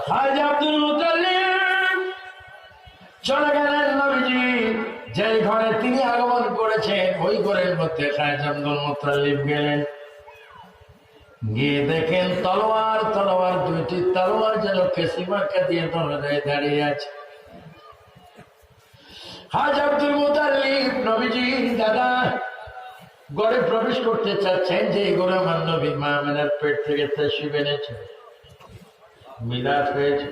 खाजा अब्दुल मुत्तालिब चले গেলেন নবীজি যে ঘরে তিনি আগমন করেছেন ওই ঘরের মধ্যে খাজা আব্দুল মুত্তালিব গেলেন, গিয়ে দেখেন তলোয়ার দুইটি তলোয়ার যেন কেসিমার্কা দিয়ে দরজায় দাঁড়িয়ে আছে। খাজা আব্দুল মুত্তালিব নবীজির দাদা ঘরে প্রবেশ করতে চাচ্ছেন যে এগুলো আমার নবী মা আমেনার পেট থেকে তাশরীফ এনেছে, মিলাদ হয়েছে।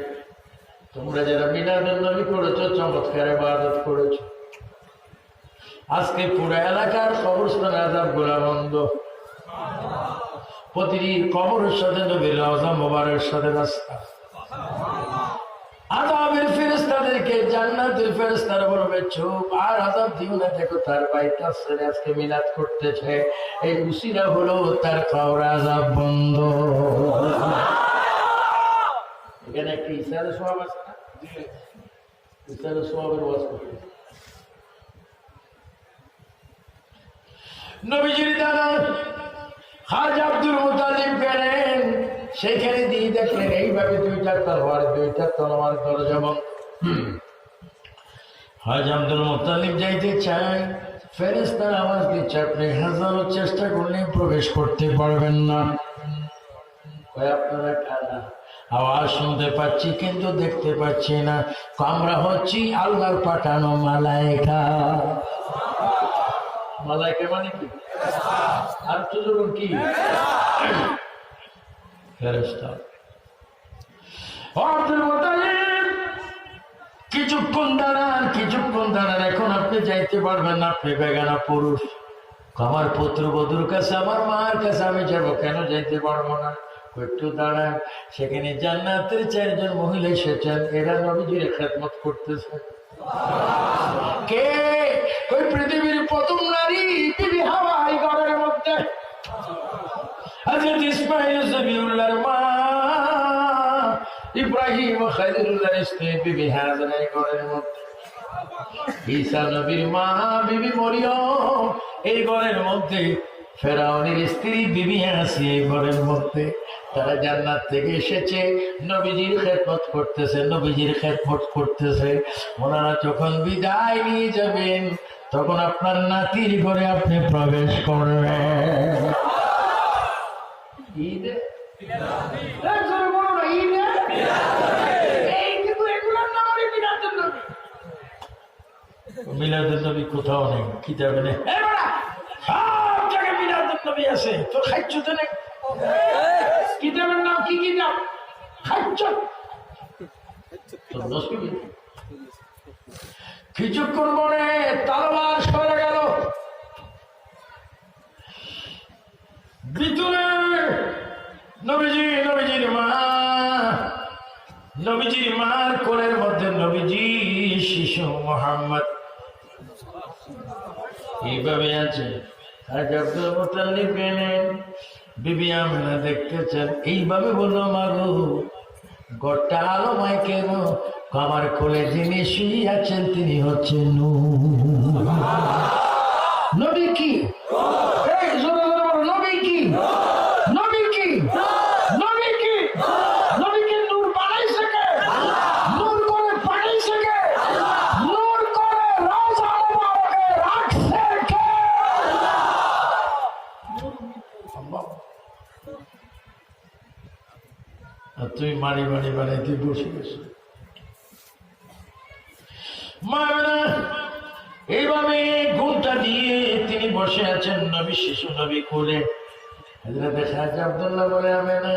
তোমরা যারা মিলাদের নবী করেছো চমৎকার ইবাদত করেছো, আজকে পুরো এলাকার কবরস্থান আযাব গুলা বন্ধ, প্রতিটি কবরের সাথে নবীর রওজা মোবারকের সাথে রাস্তা। আযাবের ফেরেশতাদেরকে জান্নাতের ফেরেশতারা বলবে চুপ, আর আযাব দিও না, দেখো তার বাইটা ছেড়ে আজকে মিলাদ করতেছে, এই উসিলা হলো তার কবর আযাব বন্ধ। এখানে একটা ইসারে সওয়াব আছে না, ইসারে সওয়াবের ওয়াজ করতে নবীজির দাদা খাজা আব্দুল মুত্তালিব গেলেন, সেখানে দিয়ে দেখলেন এইভাবে দুইটা তলোয়ার দরজা বন্ধ। খাজা আব্দুল মুত্তালিব যাইতে চায়, ফেরেশতারা আওয়াজ দিচ্ছে আপনি হাজারো চেষ্টা করলে প্রবেশ করতে পারবেন না। আপনারা কারা? আওয়াজ শুনতে পাচ্ছি কিন্তু দেখতে পাচ্ছি না। আমরা হচ্ছি আল্লাহর পাঠানো মালায়েকা। মালায়েকা মানে কি? আর তো যখন কি ফেরেশতা। আব্দুল মুত্তালিব কিছুক্ষণ দাঁড়ান, এখন আপনি যাইতে পারবেন না, আপনি বেগানা পুরুষ। আমার পুত্রবধূর কাছে, আমার মার কাছে আমি যাবো, কেন যাইতে পারবো না? একটু দাঁড়ান। সেখানে জান্নাতের 4 জন মহিলা এসেছেন, এরা নবীজির খেদমত করতেছে। কে? ওই পৃথিবীর প্রথম নারী বিবি হাওয়া, এই ঘরের মধ্যে হযরত ইসমাঈল জবিউল্লাহর মা, ইব্রাহিম ও খলিলুল্লাহর স্ত্রী বিবি হাজরা এই ঘরের মধ্যে, ঈসা নবীর মা বিবি মরিয়ম এই ঘরের মধ্যে, ফেরাউনের স্ত্রী বিবি আসিয়া এই ঘরের মধ্যে। তারা জান্নাত থেকে এসেছে, নবীজির খেদমত করতেছে। ওনারা যখন বিদায় নিয়ে যাবেন তখন আপনার নাতির ঘরে আপনি প্রবেশ করবেন। মিলাদুন নবী কোথাও নেই, কিতাবে নেই, সব জায়গায় মিলাদুন নবী আছে। তোর খাইছ তো নেই, কিতাবের নাম কি কিতাব? খাইছ। কিছুক্ষণ পরে তলোয়ার সরে গেল, ভিতরে নবীজির মার কোলের মধ্যে নবীজি শিশু মুহাম্মদ এইভাবে আছে। খাজা আব্দুল মুত্তালিব গেলেন, বিবি আমেনা দেখতেছেন, এইভাবে বললো মাগো গোটা আলোময় কেন? আমার কোলে যিনি শুয়ে আছেন তিনি হচ্ছেন নূর। নবী কি? নবী কি? নবী কি? নবী কি? নবীকে নূর বানাইছে কে? নূর করে পাঠাইছে কে? নূর করে রওজা মুবারকে রাখছে কে? আর তুই মারি বানাইতে বসে গেছো। এইভাবে ঘুমটা দিয়ে তিনি বসে আছেন, নবী শিশু নবী কোলে। খাজা আব্দুল্লাহ বলে আমেনা,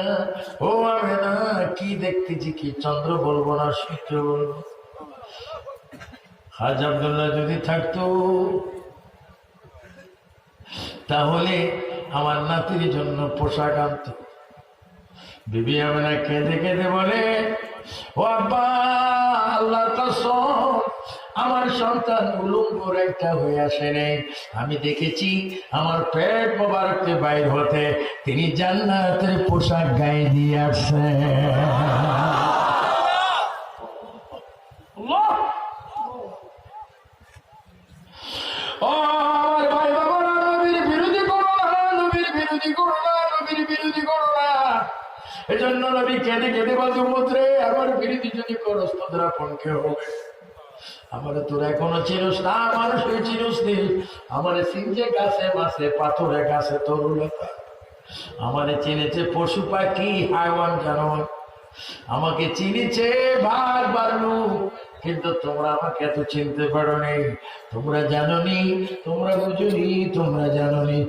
ও আমেনা কি দেখতেছি? কি চন্দ্র বলবো না সূর্য বলবো? খাজা আব্দুল্লাহ যদি থাকতো তাহলে আমার নাতির জন্য পোশাক আনত। বিবি আমেনা কেঁদে কেঁদে বলে, ও আব্বা আল্লাহর কসম, আমার সন্তান উলঙ্গ একটা হয়ে আসে নেই। আমি দেখেছি আমার পেট মোবারককে বাইর হতে তিনি জান্নাতের পোশাক গায়ে দিয়ে আসছে। ও আমার ভাই বাবারা, নবীর বিরোধী করো না, নবীর বিরোধী করো না, নবীর বিরোধী করো না। এজন্য নবী কেঁদে কেঁদে বলতে, উম্মত রে, আমার বিরোধী যদি করস তোদের আপন কে হবে? আমারে তোরা এখনো চিনুস না, মানুষকে চিনুস নি। আমারে চিনছে গাছে মাছে পাথরে গাছে তরুলতা, আমারে চিনেছে পশু পাখি হাইওয়ান জানোয়ার, আমাকে চিনেছে বারবার লোক, কিন্তু তোমরা আমাকে এত চিনতে পারো নি। তোমরা জানোনি, তোমরা বুঝুনি, তোমরা জানোনি।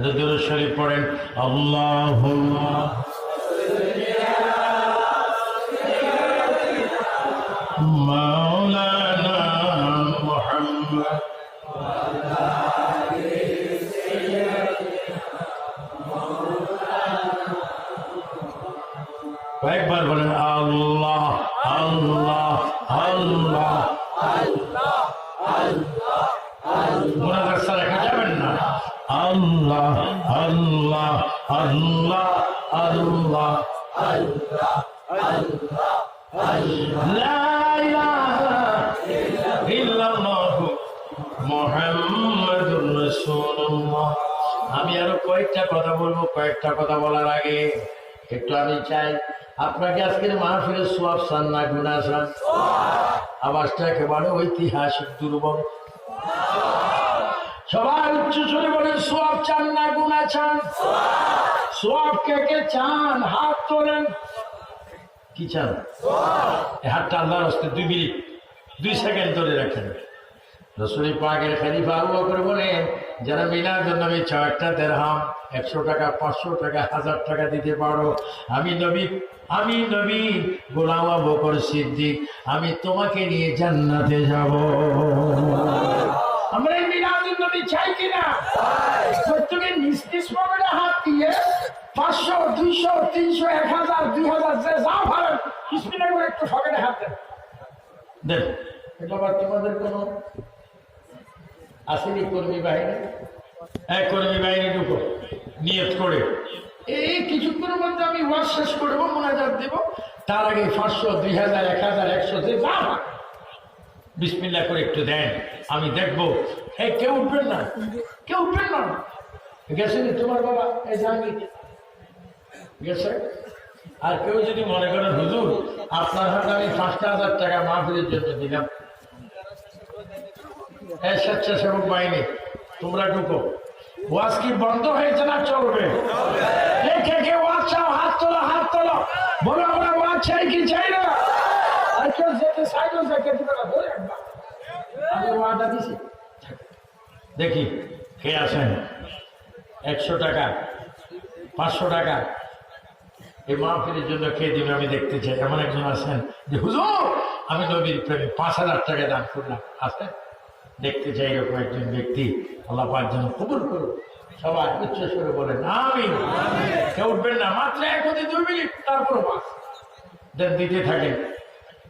দরুদ শরীফ পড়েন, আল্লাহুম্মা মাওলানা মুহাম্মদ কয়েকবার বলেন আল্লাহ আল্লাহ আল্লাহ আল্লাহ আল্লাহ রেখে যাবেন না। আল্লাহ আল্লাহ আল্লাহ আল্লাহ আল্লাহ আল্লাহ লা ইলাহা ইল্লাল্লাহু মুহাম্মাদুর রাসূলুল্লাহ। আমি আরো কয়েকটা কথা বলবো। কয়েকটা কথা বলার আগে একটু আমি চাই আপনাকে আজকের মাহফিলের সোয়াব চান না গুনাহ চান? আওয়াজটা একেবারে ঐতিহাসিক দুর্বল। সবাই উচ্চ স্বরে বলেন সোয়াব চান না গুনাহ চান? সোয়াব কে কে চান? হাত তোলেন। কি চান? হাতটা আল্লাহর হস্তে 2 মিনিট 2 সেকেন্ড ধরে রাখেন। রাসূল পাকের খলিফা আবু বকর বলেন, যারা মিলাদুন নবী 4টা দিরহাম 100 টাকা 500 টাকা 1000 টাকা দিতে পারো, আমি নবী গোলাম আবু বকর সিদ্দিক, আমি তোমাকে নিয়ে জান্নাতে যাব। আমরা এই মিলাদুন নবী চাই কিনা? প্রত্যেকে নিজ নিজ পকেটে হাত দিয়ে 500 200 300 1000 2000 যে যা ভালো বিসমিল্লাহ করে একটু পকেটে হাত দেন। দেন। এটা আবার তোমাদের কোনো আসেনি কর্মী বাহিনী? এক কর্মী বাহিনী ঢুকো নিয়ত করে, এই কিছুক্ষণের মধ্যে আমি ওয়াজ শেষ করবো, মোনাজাত দেব, তার আগে 500 2000 1000 100 যে যা বিসমিল্লাহ করে একটু দেন, আমি দেখবো। এই কেউ উঠবেন না, কেউ উঠবেন না। গেছেনি তোমার বাবা? এই জানি গেছে। আর কেউ যদি মনে করেন হুজুর আপনার হাতে আমি 5000 টাকা মাহফিলের জন্য দিলাম, স্বেচ্ছাসেবক বাহিনী তোমরা ঢুকো। ওয়াজ কি বন্ধ হয়েছে না চলবে? কে কে ওয়াজ চাও? হাত তোলো, হাত তোলো, বলো আমরা ওয়াজ চাই কি চাই না? আর কেউ যেতে চাইলো যেতে দিবে না, বলে আমি ওয়াদা দিছি। দেখি কে আছেন 100 টাকা 500 টাকা এই মাহফিলের জন্য কে দিবে আমি দেখতে চাই। এমন একজন আছেন যে হুজুর আমি নবীর প্রেমে 5000 টাকা দান করলাম, আছেন? দেখতে চাই এরকম একজন ব্যক্তি। আল্লাহ পাক যেন কবুল করুন। সবাই উচ্চ স্বরে বলেন আমিন। কেউ উঠবেন না, মাত্র 1-2 মিনিট, তারপর বাস দেন, দিতে থাকেন।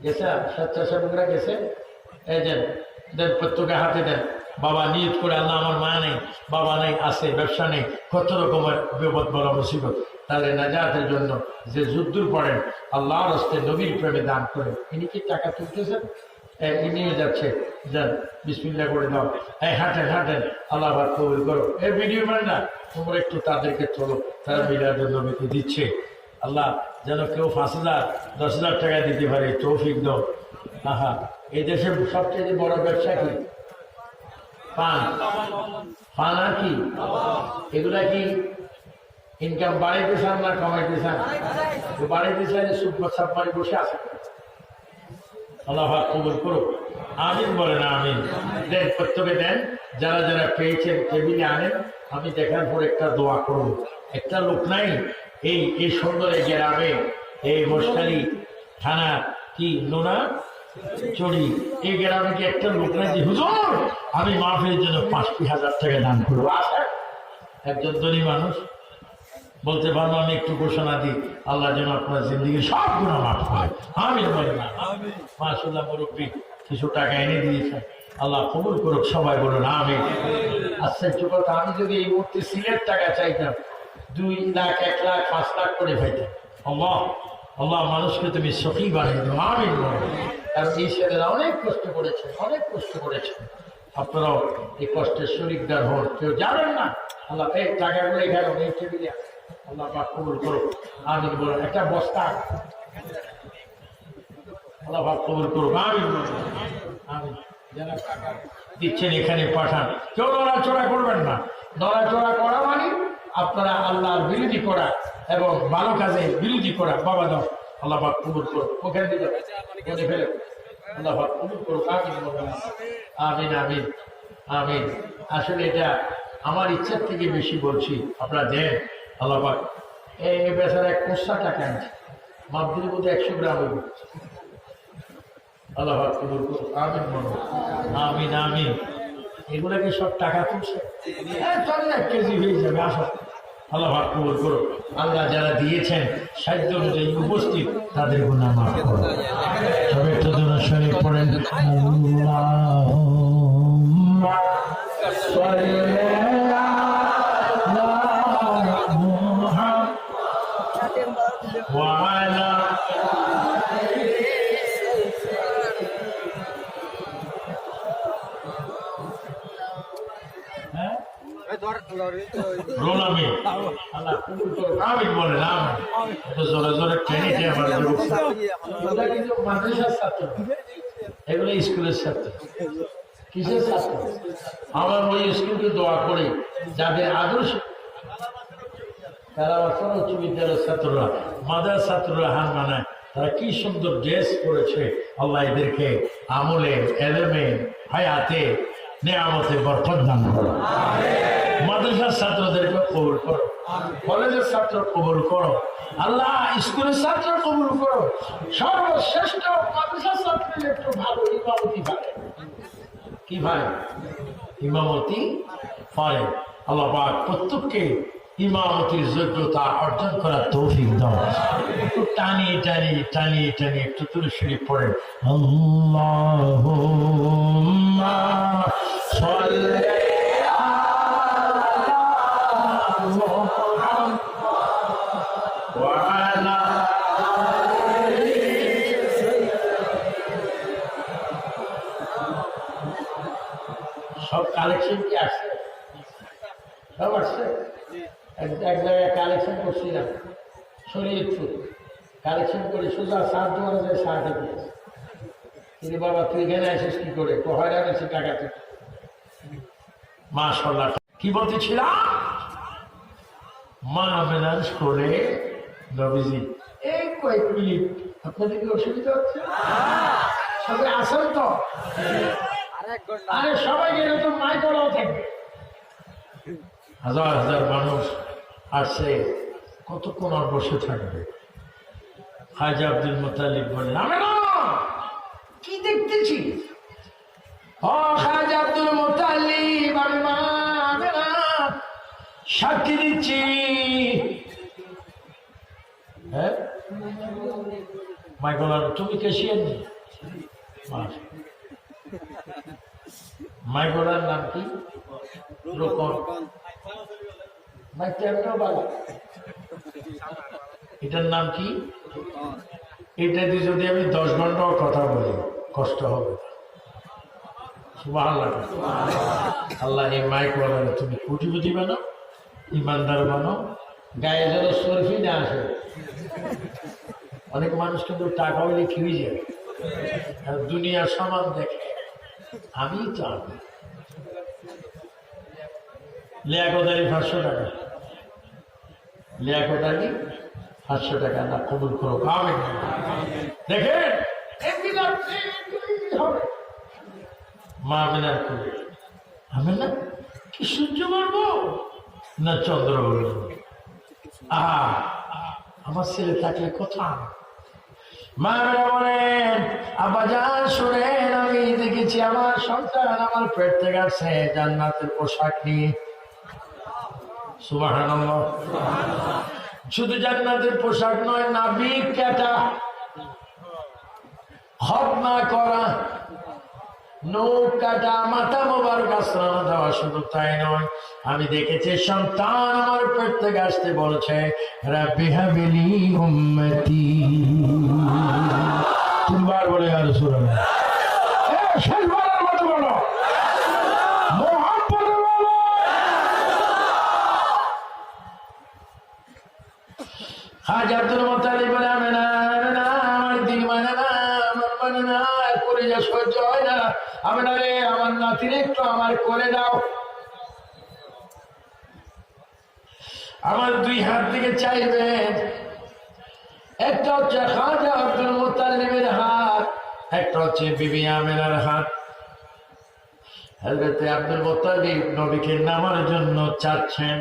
গেছে স্বেচ্ছাসেবকরা গেছে, এই দেন দেন, প্রত্যেকে হাতে দেন। বাবা নিয়ত করে, আল্লাহ আমার মা নেই, বাবা নেই, আছে, ব্যবসা নেই, কত রকমের বিপদ বলা মুসিবত, তাহলে নাজাতের জন্য যে যুদ্ধর পড়েন আল্লাহর হস্তে নবীর প্রেমে দান করেন। ইনি কি টাকা তুলতেছেন? নিয়ে যাচ্ছে, যান বিসমিল্লাহ করে দাও। এই হাঁটেন হাঁটেন, আল্লাহ কবুল করো। এই ভিডিও ম্যান না, তোমরা একটু তাদেরকে তোলো, তারা মিলাদুন নবীকে দিচ্ছে। আল্লাহ যেন কেউ 5000 10,000 টাকা দিতে পারে, তৌফিক দাও। আহা, এই দেশের সবচেয়ে বড় ব্যবসা কি? পান। পান আর কি? এগুলা কি ইনকাম বাড়াইতে চান না কমাইতে চান? বাড়াইতে চাইলে সুপ সাপ মারি বসে আছে। আল্লাহ কবুল করুক। আমিন বলেন আমিন। দেন, প্রত্যেকে দেন। যারা যারা পেয়েছেন টেবিলে আনেন, আমি দেখার পর একটা দোয়া করব। একটা লোক নাই এই সুন্দর গ্রামে, এই মশখালী থানা কি নোনা চড়ি, এই গ্রামে কি একটা লোক নাই যে হুজুর আমি মাহফিলের জন্য 5000 টাকা দান করবো? একজন ধনী মানুষ বলতে পারবো আমি একটু ঘোষণা দিই, আল্লাহ যেন আপনার জিন্দগির সব গুনাহ মাফ করে। আমিন বলেন মাশাআল্লাহ। মুরব্বী কিছু টাকা এনে দিয়েছেন, আল্লাহ কবুল করুক। সবাই বলুন আমিন। আশ্চর্য কথা, আমি যদি এই মুহূর্তে সিলেট টাকা চাইতাম 2 লাখ 1 লাখ 5 লাখ করে পাইতাম। আল্লাহ আল্লাহ মানুষকে তুমি সখী বানিয়ে দাও। আমিন বলেন। কারণ এই ছেলেরা অনেক কষ্ট করেছে, অনেক কষ্ট করেছে। আপনারাও এই কষ্টের শরীরদার হন। কেউ জানেন না, আল্লাহ এই টাকাগুলো এখানে এই টেবিলে আল্লাহ পাক কবুল করুক। আমিন বলেন। একটা বস্তা আল্লাহ পাক কবুল করুক। আমিন আমিন। যারা টাকা দিচ্ছেন এখানে পাঠান, কেউ নড়াচড়া করবেন না। নড়াচড়া করা মানে আপনারা আল্লাহর বিরোধী করা এবং ভালো কাজে বিরোধী করা। বাবা দাও, আল্লাহ পাক কবুল করুক। ওখানে দিতে মনে ফেলে আল্লাহ পাক কবুল করুক। আমিন আমিন আমিন আমিন। আসলে এটা আমার ইচ্ছার থেকে বেশি বলছি, আপনারা দেন। আল্লাহ পাক এই বেচারা 1 টাকা আনছে, মাপদির মধ্যে 100 গ্রাম হইব। আল্লাহ পাক কবুল করুক। আমিন আমিন আমিন। এগুলাকে সব টাকা তুলছে, চলে 1 কেজি হয়ে যাবে। আসো, আল্লাহ পাক কবুল করুক। আল্লাহ যারা দিয়েছেন সাধ্য অনুযায়ী উপস্থিত, তাদের গুনাহ মাফ করুন। সবাই একটু দোয়া শরীফ পড়েন। আল্লাহুম্মা সাল্লি আলা মুহাম্মাদ ওয়া আলা স্কুলের ছাত্র, কিসের ছাত্র? আমার ওই স্কুলকে দোয়া করে যাদের আদর্শ, তারা উচ্চ বিদ্যালয়ের ছাত্ররা, মাদার ছাত্ররা হার মানায়, তারা কি সুন্দর ড্রেস করেছে। আল্লাহ এদেরকে আমলে, এলেমে, হায়াতে, নেয়ামতে বরকত দান করো। মাদ্রাসার ছাত্রদেরকে কবুল করো, কলেজের ছাত্র কবুল করো, আল্লাহ স্কুলের ছাত্র কবুল করো। সর্বশ্রেষ্ঠ মাদ্রাসার ছাত্রদের একটু ভালো ইমামতি পারে। কি ভাই? ইমামতি পারে। আল্লাহ পাক প্রত্যেককে ইমামতির যোগ্যতা অর্জন করার তৌফিক দাও। একটু টানিয়ে টানিয়ে টানিয়ে টানিয়ে একটু তুলে শরীফ পড়েন। আল্লাহুম্মা সাল্লি সব কালেকশন কি আসছে? সব আসছে। এক জায়গায় কালেকশন করছিলাম, শরীয়তপুর কালেকশন করে সোজা 7 দুয়ারে যায় 60 দিয়েছে। কিন্তু বাবা তুই এখানে আসিস কি করে? কয়টা গেছে টাকা তুই? মাশাআল্লাহ। কি বলতেছিলাম? মা মেনাজ করে নবীজি এই কয়েক মিনিট আপনাদের কি অসুবিধা হচ্ছে? সবাই আসেন তো? আরে সবাই গেলে তো মাই করাও থাকবে। হাজার হাজার মানুষ আসছে, কতক্ষণ আর বসে থাকবে? খাজা আব্দুল মুতালিব বলেন, আমি না কি দেখতেছি? ও খাজা আব্দুল মুতালিব, আমি মা না সাক্ষী দিচ্ছি। হ্যাঁ মাইকোলার তুমি কেশিয়ার নি? মাইকোলার নাম কি? রোকন। এটার নাম কি? এটা দিয়ে যদি আমি 10 ঘন্টাও কথা বলি কষ্ট হবে। সুবহানাল্লাহ। আল্লাহ এই মাইক বলার তুমি কোটিপতি বানো, ইমানদার বানো, গায়ে যেন সরফি না আসে। অনেক মানুষ কিন্তু টাকা হইলে খিরি যায়, দুনিয়ার সমান দেখে। আমি তো আমি লিয়াকতারি 500 টাকা, লিয়াকতারি 500 টাকা না কবুল করো। আমিন। দেখেন মা আমিনার করে আমি না কি সূর্য বলবো না চন্দ্র বলবো? আমার ছেলে থাকলে কথা। মা বলেন, আব্বাজান শুনেন, আমি দেখেছি আমার সন্তান আমার পেট থেকে আসছে জান্নাতের পোশাক নিয়ে। সুবহানাল্লাহ। শুধু জান্নাতের পোশাক নয়, নাবিক কাটা, খতনা করা, নখ কাটা, মাথা মোবারক আশ্রয় দেওয়া। শুধু তাই নয়, আমি দেখেছি সন্তান আমার পেট থেকে আসতে বলছে, রাব্বি হাবলি উম্মতি। 3 বার বলে আর সুবহানাল্লাহ। শেষবারের মতো বলো, মুহাম্মদ বলো। খাজা আব্দুল মুতালিব বলে, আমি না আমার দিন মানে না, আমার নাতিরে একটু আমার করে দাও। আমার দুই হাত থেকে চাইবেন, একটা হচ্ছে খাজা আব্দুল মুত্তালিবের হাত, একটা হচ্ছে বিবি আমেনার হাত। হযরত আব্দুল মুত্তালিব নবীকে নামার জন্য চাচ্ছেন,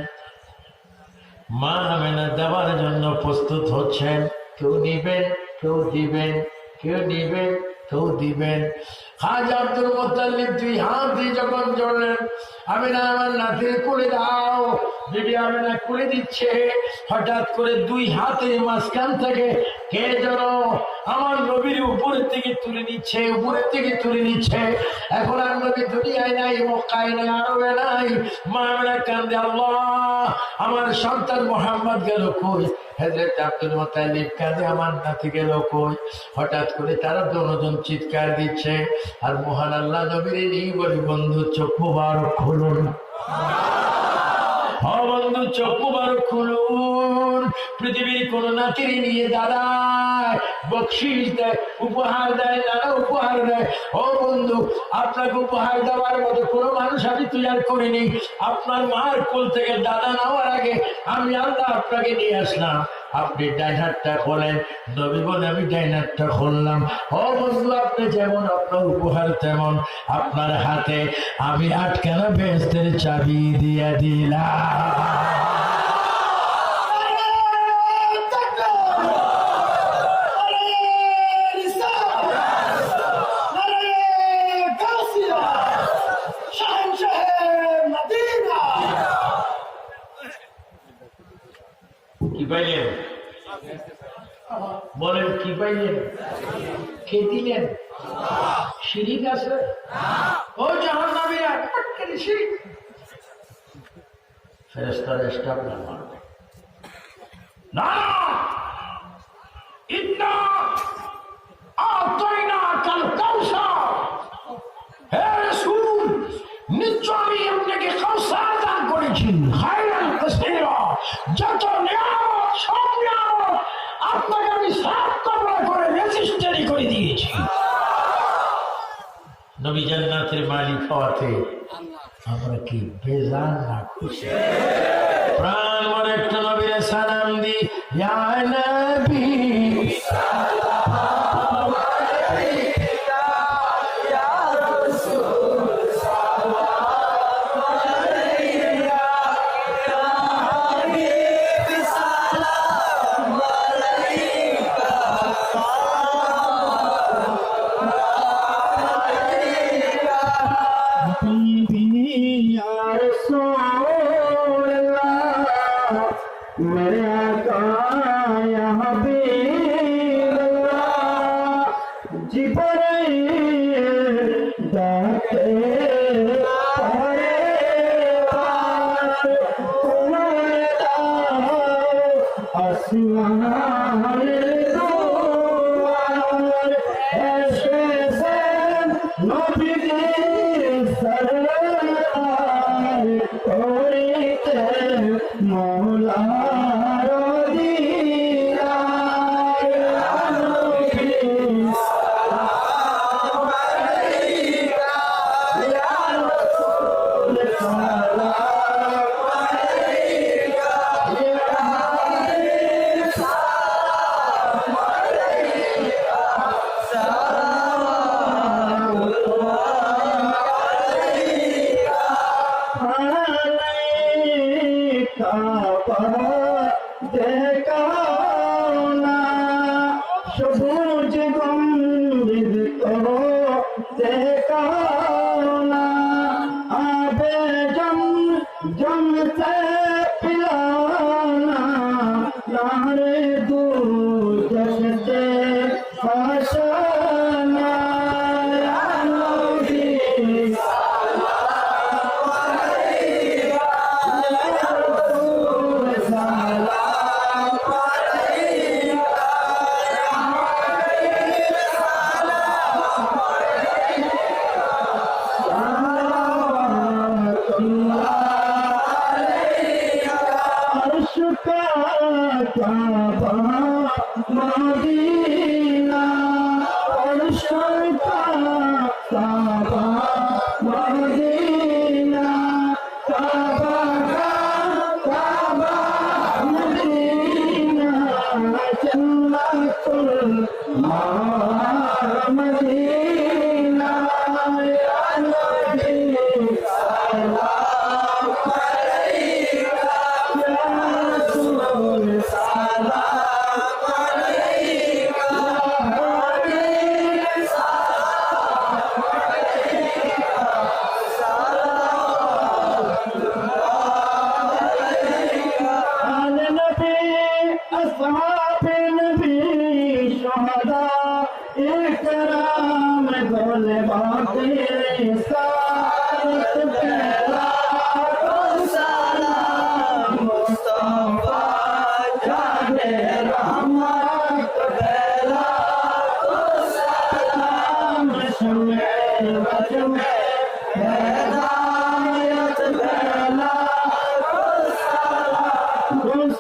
মা আমেনা দেওয়ার জন্য প্রস্তুত হচ্ছেন। কেউ নিবেন, কেউ দিবেন, কেউ নিবেন, কেউ দিবেন। খাজা আব্দুল মুত্তালিব দুই হাত দিয়ে যখন জড়লেন, আমেনা আমার নাতির কোলে দাও, বিবি আমেনা কোলে দিচ্ছে। হঠাৎ করে দুই হাতের মাঝখান থেকে কে যেন আমার নবীর উপরের থেকে তুলে নিচ্ছে, উপরের থেকে তুলে নিচ্ছে। এখন আর নবী দুনিয়ায় নাই, মক্কায় নাই, আরবে নাই। মা আমেনা কান্দে, আল্লাহ আমার সন্তান মুহাম্মদ গেল কই? হযরত আব্দুল মুত্তালিব কাঁদে, আমার নাতি গেল কই? হঠাৎ করে তারা দুজন চিৎকার দিচ্ছে, আর মহান আল্লাহ নবীর নিয়ে বলি, বন্ধু চোখ মুবারক খুলুন, বন্ধু চোখ মুবারক খুলুন। পৃথিবীর কোন নাতির নিয়ে দাঁড়ায়, বকশিস দেয়, উপহার দেয়, নানা উপহার দেয়। ও বন্ধু, আপনাকে উপহার দেওয়ার মতো কোনো মানুষ আমি তৈরি করিনি। আপনার মার কোল থেকে দাদা নেওয়ার আগে আমি আল্লাহ আপনাকে নিয়ে আসলাম। আপনি ডাইন হাতটা খোলেন, নবী বলে আমি ডাইন হাতটা খুললাম। ও বন্ধু, আপনি যেমন আপনার উপহার তেমন আপনার হাতে আমি আটকানা বেহেশতের চাবি দিয়ে দিলাম। কি পাইলেন? বলেন কি পাইলেন? কে দিলেন? শিরিক আছে? ও জাহান্নামীরা, শিরিক ফেরেশতারা স্টপ না মারবে না। ইন্না আতাইনাকাল কাউসার, হে রাসূল নিশ্চয় আমি আপনাকে কাউসার দান করেছি। খায়রান কাসীরা, যত নিয়ামত সব নিয়ামত আপনাকে আমি সাফ কবরা করে রেজিস্ট্রি করে দিয়েছি। নবী জান্নাতের মালিক হওয়াতে আমরা কি বেজান না খুশি? প্রাণ মনে একটা নবীর সালাম দি, ইয়া নবী Mama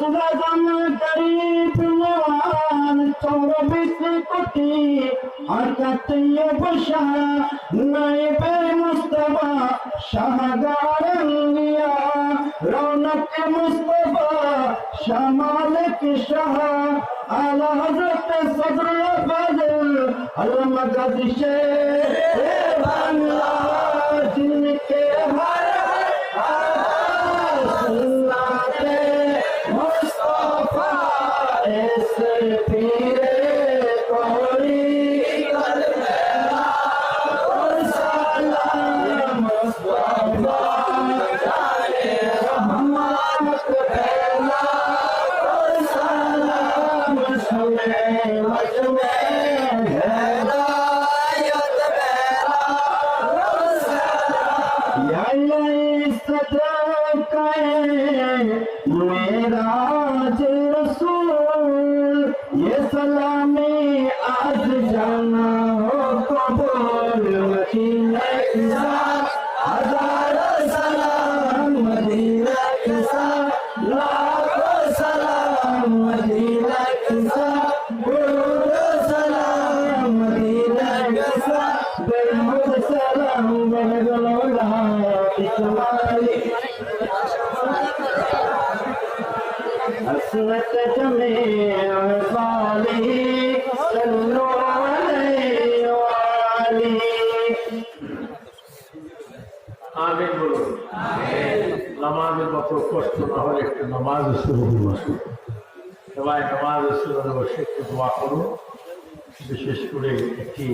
গৌসুলাজম গরিব নওয়াজ 24 কোটি হযরত বশা নাইবে মুস্তাফা শাহদার আম্বিয়া রৌনক মুস্তাফা শামালিক শাহ আলা হযরত সদর ফাজিল আল মদদ শের বাংলা जिनके हर सुन्नते मुस्तफा ऐसे पीरे कोई गलबेला और सलाम मुस्तफा जाने रहमत बेला और सलाम सुने मजमे हिदायत बेला मेराज रसूल ये सलामी आज जाना हो कबूल मदीना के साथ हजार सलाम मदीना के साथ लाखों सलाम मदीना के साथ करोड़ों सलाम मदीना के साथ बेहद सलाम बरगलोला इकबाली हसनत जमीअ वाली सल्लु अलैहि वाली आमीन बोलो নামাজের মতো কষ্ট না হলে একটু নামাজ শুরু করবো সবাই নামাজ শুরু বসে একটু দোয়া করুন বিশেষ করে একটি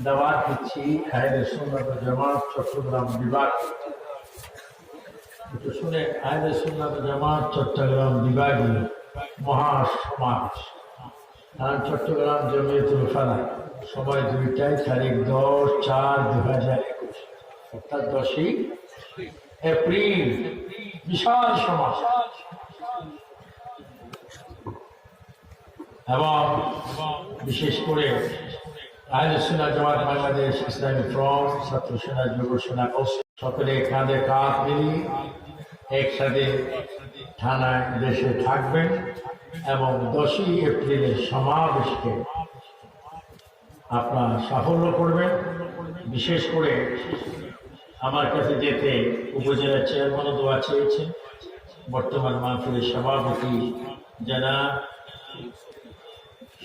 দাওয়াত দিচ্ছি আহলে সুন্নাত ওয়াল জামাত চট্টগ্রাম বিভাগ একটু শুনে আহলে সুন্নাত ওয়াল জামাত চট্টগ্রাম বিভাগীয় মহাসমাজ চট্টগ্রাম জমিয়তুল ফালাহ সময় 2টায় তারিখ 10/4/2021 অর্থাৎ 10ই এপ্রিল বিশাল সমাজ এবং বিশেষ করে আহলে সুন্নাত জামাত বাংলাদেশ ইসলামী ফ্রন্ট ছাত্র সেনা যুব সেনা সকলে কাঁধে কাঁধ মিলিয়ে একসাথে থানায় দেশে থাকবেন এবং 10ই এপ্রিলের সমাবেশকে আপনারা সাফল্য করবেন। বিশেষ করে আমার কাছে যেতে উপজেলা চেয়ারম্যানও দোয়া চেয়েছেন, বর্তমান মাহফিলের সভাপতি জনাব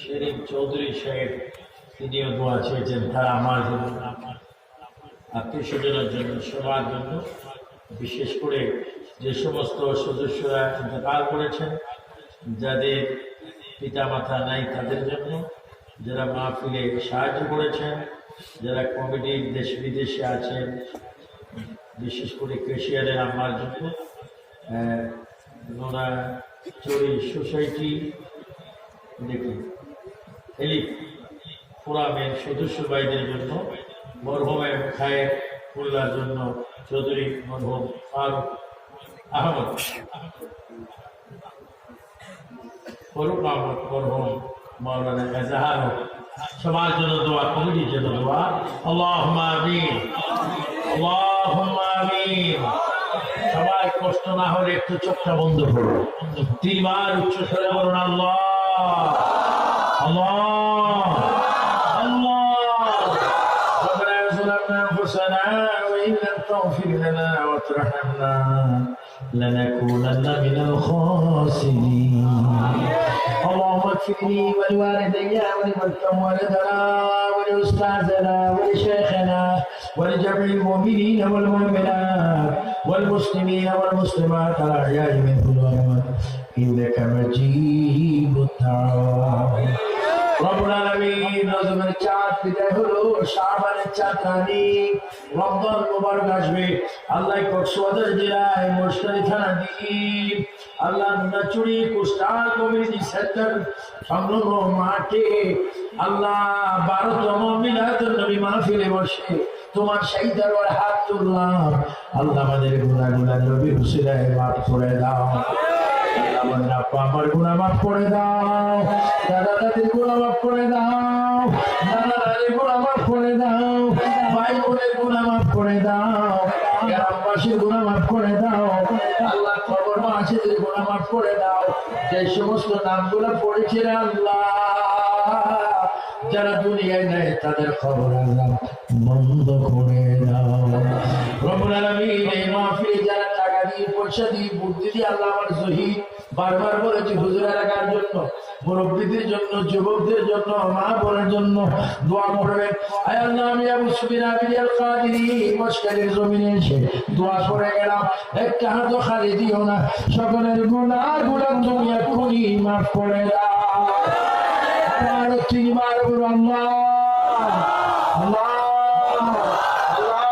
শেরিফ চৌধুরী সাহেব তিনিও দোয়া চেয়েছেন, তারা আমার জন্য আত্মীয় স্বজনের জন্য সবার জন্য, বিশেষ করে যে সমস্ত সদস্যরা ইন্তেকাল করেছেন, যাদের পিতা মাতা নাই তাদের জন্য, যারা মাহফিলে সাহায্য করেছেন, যারা কমিটির দেশ বিদেশে আছেন, বিশেষ করে কেশিয়ারের আমার জন্য, নোনা চুরি সোসাইটি দেখি এলিফ ফোরামের সদস্য ভাইদের জন্য, মরহুমের খায়ের উল্লার জন্য চৌধুরী মরহুম ফারুক আহমদ, ফারুক আহমদ মরহুম মাওলানা এজাহার সবার জন্য দোয়া, কমিটির জন্য দোয়া। আল্লাহুম্মা আমিন, আল্লাহুম্মা আমিন। সবাই কষ্ট না হলে একটু চোখটা বন্ধ করো, 3 বার উচ্চ স্বরে বলুন আল্লাহ আল্লাহ আল্লাহ। ربنا ظلمنا انفسنا وان لم تغفر لنا وترحمنا لنكونن من الخاسرين. اللهم اغفر لي ولوالدي ولمن ولدنا ولأستاذنا ولشيخنا ولجميع المؤمنين والمؤمنات والمسلمين والمسلمات الأحياء منهم والأموات إنك مجيب الدعوات. রব্বুল আলামিন রমজানের চাঁদ বিদায় হলো, শাবানের চাঁদ রানী, রমজান মুবারক আসবে। আল্লাহ কক্সবাজার জেলায় মশকারি থানা দ্বীপ, আল্লাহ নুনাচুরি কোস্টাল কমিউনিটি সেন্টার সংলগ্ন মাঠে আল্লাহ 12তম মিলাদুন নবী মাহফিলে বসে তোমার সেই দরবার হাত তুললাম। আল্লাহ আমাদের গুনাহগুলো নবীর উসিলায় মাফ করে দাও। আমাদের আপা আমার গুনাহ মাফ করে দাও, দাদা দাদির গুনাহ মাফ করে দাও, নানা নানির গুনাহ মাফ করে দাও, ভাই বোনের গুনাহ মাফ করে দাও। গ্রামবাসীর গুনাহ মাফ করে দাও আল্লাহ, কবরবাসীদের গুনাহ মাফ করে দাও। যে সমস্ত নামগুলো পড়েছে আল্লাহ, যারা দুনিয়ায় নেয় তাদের খবর আল্লাহ বন্ধ করে দাও। রব্বুল আলামিন এই মাহফিলে যারা টাকা দিয়ে, পয়সা দিয়ে, বুদ্ধি দিয়ে আল্লাহ আমার শহীদ বারবার বলেছি হুজুর এলাকার জন্য, মুরব্বীদের জন্য, যুবকদের জন্য, মা বোনের জন্য দোয়া করবেন। আয় আল্লাহ, আমি আবু সুফিয়ান আল কাদেরী মশকারির জমিনে এসে দোয়া করে গেলাম, একটা হাতও খালি দিও না। সকলের গুনাহগুলো তুমি এক্ষুনি মাফ করে দাও। আর তিনবার বলো আল্লাহ আল্লাহ আল্লাহ,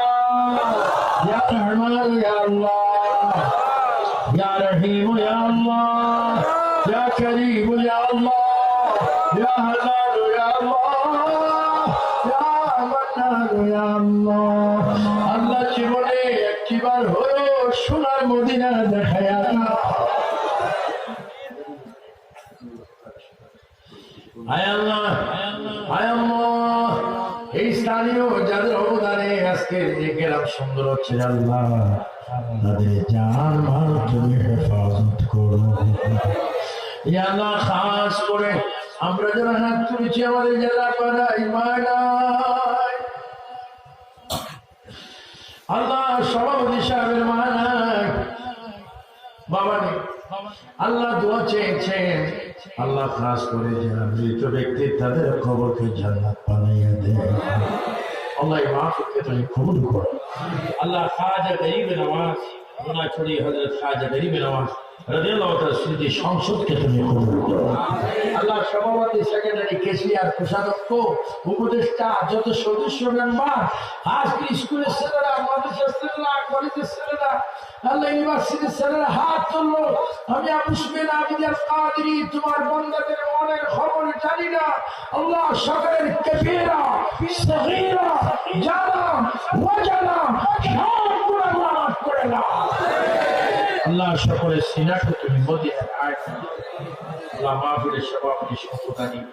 ইয়া রহমান ইয়া আল্লাহ, ইয়া রহিম ইয়া আল্লাহ, ইয়া করিম ইয়া আল্লাহ, ইয়া হালাল ইয়া আল্লাহ, ইয়া মান্নান ইয়া আল্লাহ। আল্লাহ জীবনে একটিবার হলো সোনার মদিনা দেখায়া দাও। আয় আল্লাহ, আয় আল্লাহ, এই স্থানীয় যাদের অবদানে আজকে এই গ্রাম সুন্দর হচ্ছে আল্লাহ, তাদের জান মাল তুমি হেফাজত করো। ইয়া আল্লাহ, খাস করে আমরা যারা হাত তুলেছি আমাদের জেলা পাড়ায় মানায় আল্লাহ, সভাপতি সাহেবের মানায় বাবা নেই আল্লাহ, দোয়া চেয়েছেন আল্লাহ, খাস করে যারা মৃত ব্যক্তি তাদের খবরকে জান্নাত বানাইয়া দেয় আল্লাহ, এই মাহফিলকে তুমি কবুল করো আল্লাহ। খাজা গরিব নওয়াজ মুনাছড়ি হযরত খাজা গরিব নওয়াজ রাদিয়াল্লাহু তাআলা স্মৃতি সংসদকে তুমি কবুল করো আল্লাহ। সভাপতি, সেক্রেটারি, কেশিয়ার, কোষাধ্যক্ষ, উপদেষ্টা, যত সদস্য মেম্বার, আজকে স্কুলের ছেলেরা, মাদ্রাসার ছেলেরা, কলেজের ছেলেরা, আল্লাহ ইউনিভার্সিটির ছেলেরা হাত তুললো। আমি আবু সুফিয়ান আল কাদেরী তোমার বান্দাদের মনের খবর জানি না আল্লাহ, সকলের কবিরা সগীরা জানা ওয়াজানা সব গুনাহ মাফ করে দাও আল্লাহ। সকলের সিনাকে তুমি মদিনার আয়াত আল্লাহ, মাহফিলের সভাপতি সম্পাদক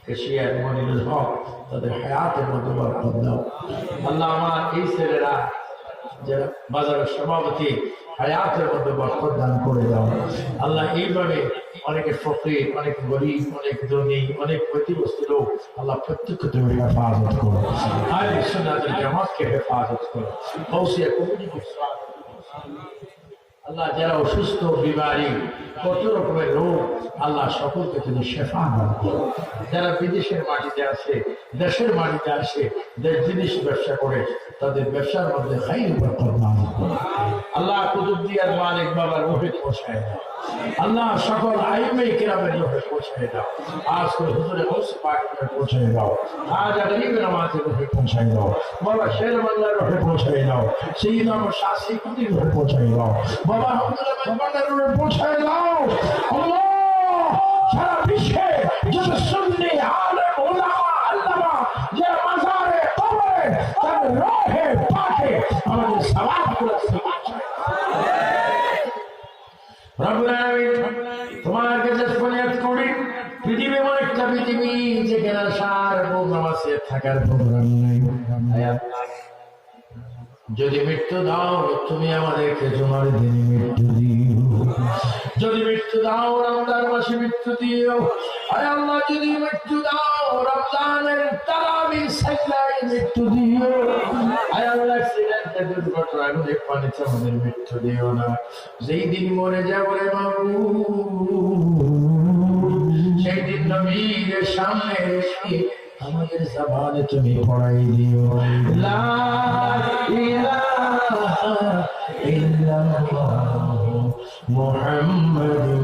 কেশিয়ার মনিরুল হক তাদের হায়াতের মধ্যে বরকত দাও আল্লাহ। আমার এই ছেলেরা যারা বাজারের সভাপতি, হায়াতের মধ্যে বরকত দান করে দাও আল্লাহ। এইভাবে অনেকে ফকির, অনেক গরিব, অনেক ধনী, অনেক ক্ষতিগ্রস্ত লোক আল্লাহ, প্রত্যেককে তুমি হেফাজত করো। আহলে সুন্নাতুল জামাতকে হেফাজত করো। গৌসিয়া কমিটি আল্লাহ, যারা অসুস্থ, বিমারি, কত রকমের রোগ আল্লাহ, সকলকে তুমি শেফা দান করো। যারা বিদেশের মাটিতে আসে, দেশের মাটিতে আসে, দেশ বিদেশি ব্যবসা করে, তাদের ব্যবসার মধ্যে খাইর বরকত দান করো আল্লাহ। কুতুবদিয়ার মালিক বাবার রোহে পৌঁছায় দাও আল্লাহ। সকল আইমে কিরামের রোহে পৌঁছায় দাও। আজ করে হুজুরে গৌস পাকের পৌঁছায় দাও। আজ গরিব নামাজের রোহে পৌঁছায় দাও বাবা। শের বাংলার রোহে পৌঁছায় দাও। সৈয়দ আহমদ শাসি কুটির রোহে পৌঁছায় দাও বাবা। আব্দুল মেজবানের রোহে পৌঁছায় দাও আল্লাহ। সারা বিশ্বে যত সুন্নি আলেম উলামা আল্লামা যারা মাজারে কবরে তাদের রোহে পাকে আমাদের সওয়াবগুলো রব্বুল আলামিন, তোমার কাছে ফরিয়াদ করি, পৃথিবী এমন একটা পৃথিবী যেখানে সার্বভৌম আছে, থাকার প্রোগ্রাম নাই। যদি মৃত্যু দাও তুমি আমাদেরকে জুমার দিনে মৃত্যু দিও। যদি মৃত্যু দাও রমজান মাসে মৃত্যু দিও। আয় আল্লাহ, যদি মৃত্যু দাও রমজানের তারাবি সাজদায় মৃত্যু দিও। আয় আল্লাহ, অ্যাক্সিডেন্টে, দুর্ঘটনায়, পানিতে আমাদের মৃত্যু দিও না। যেই দিন মরে যাবো রে মাবুদ, সেই দিন নবীর সামনে আমাদের জবানে তুমি পড়াই দিও লা ইলাহা ইল্লাল্লাহ মুহাম্মাদুর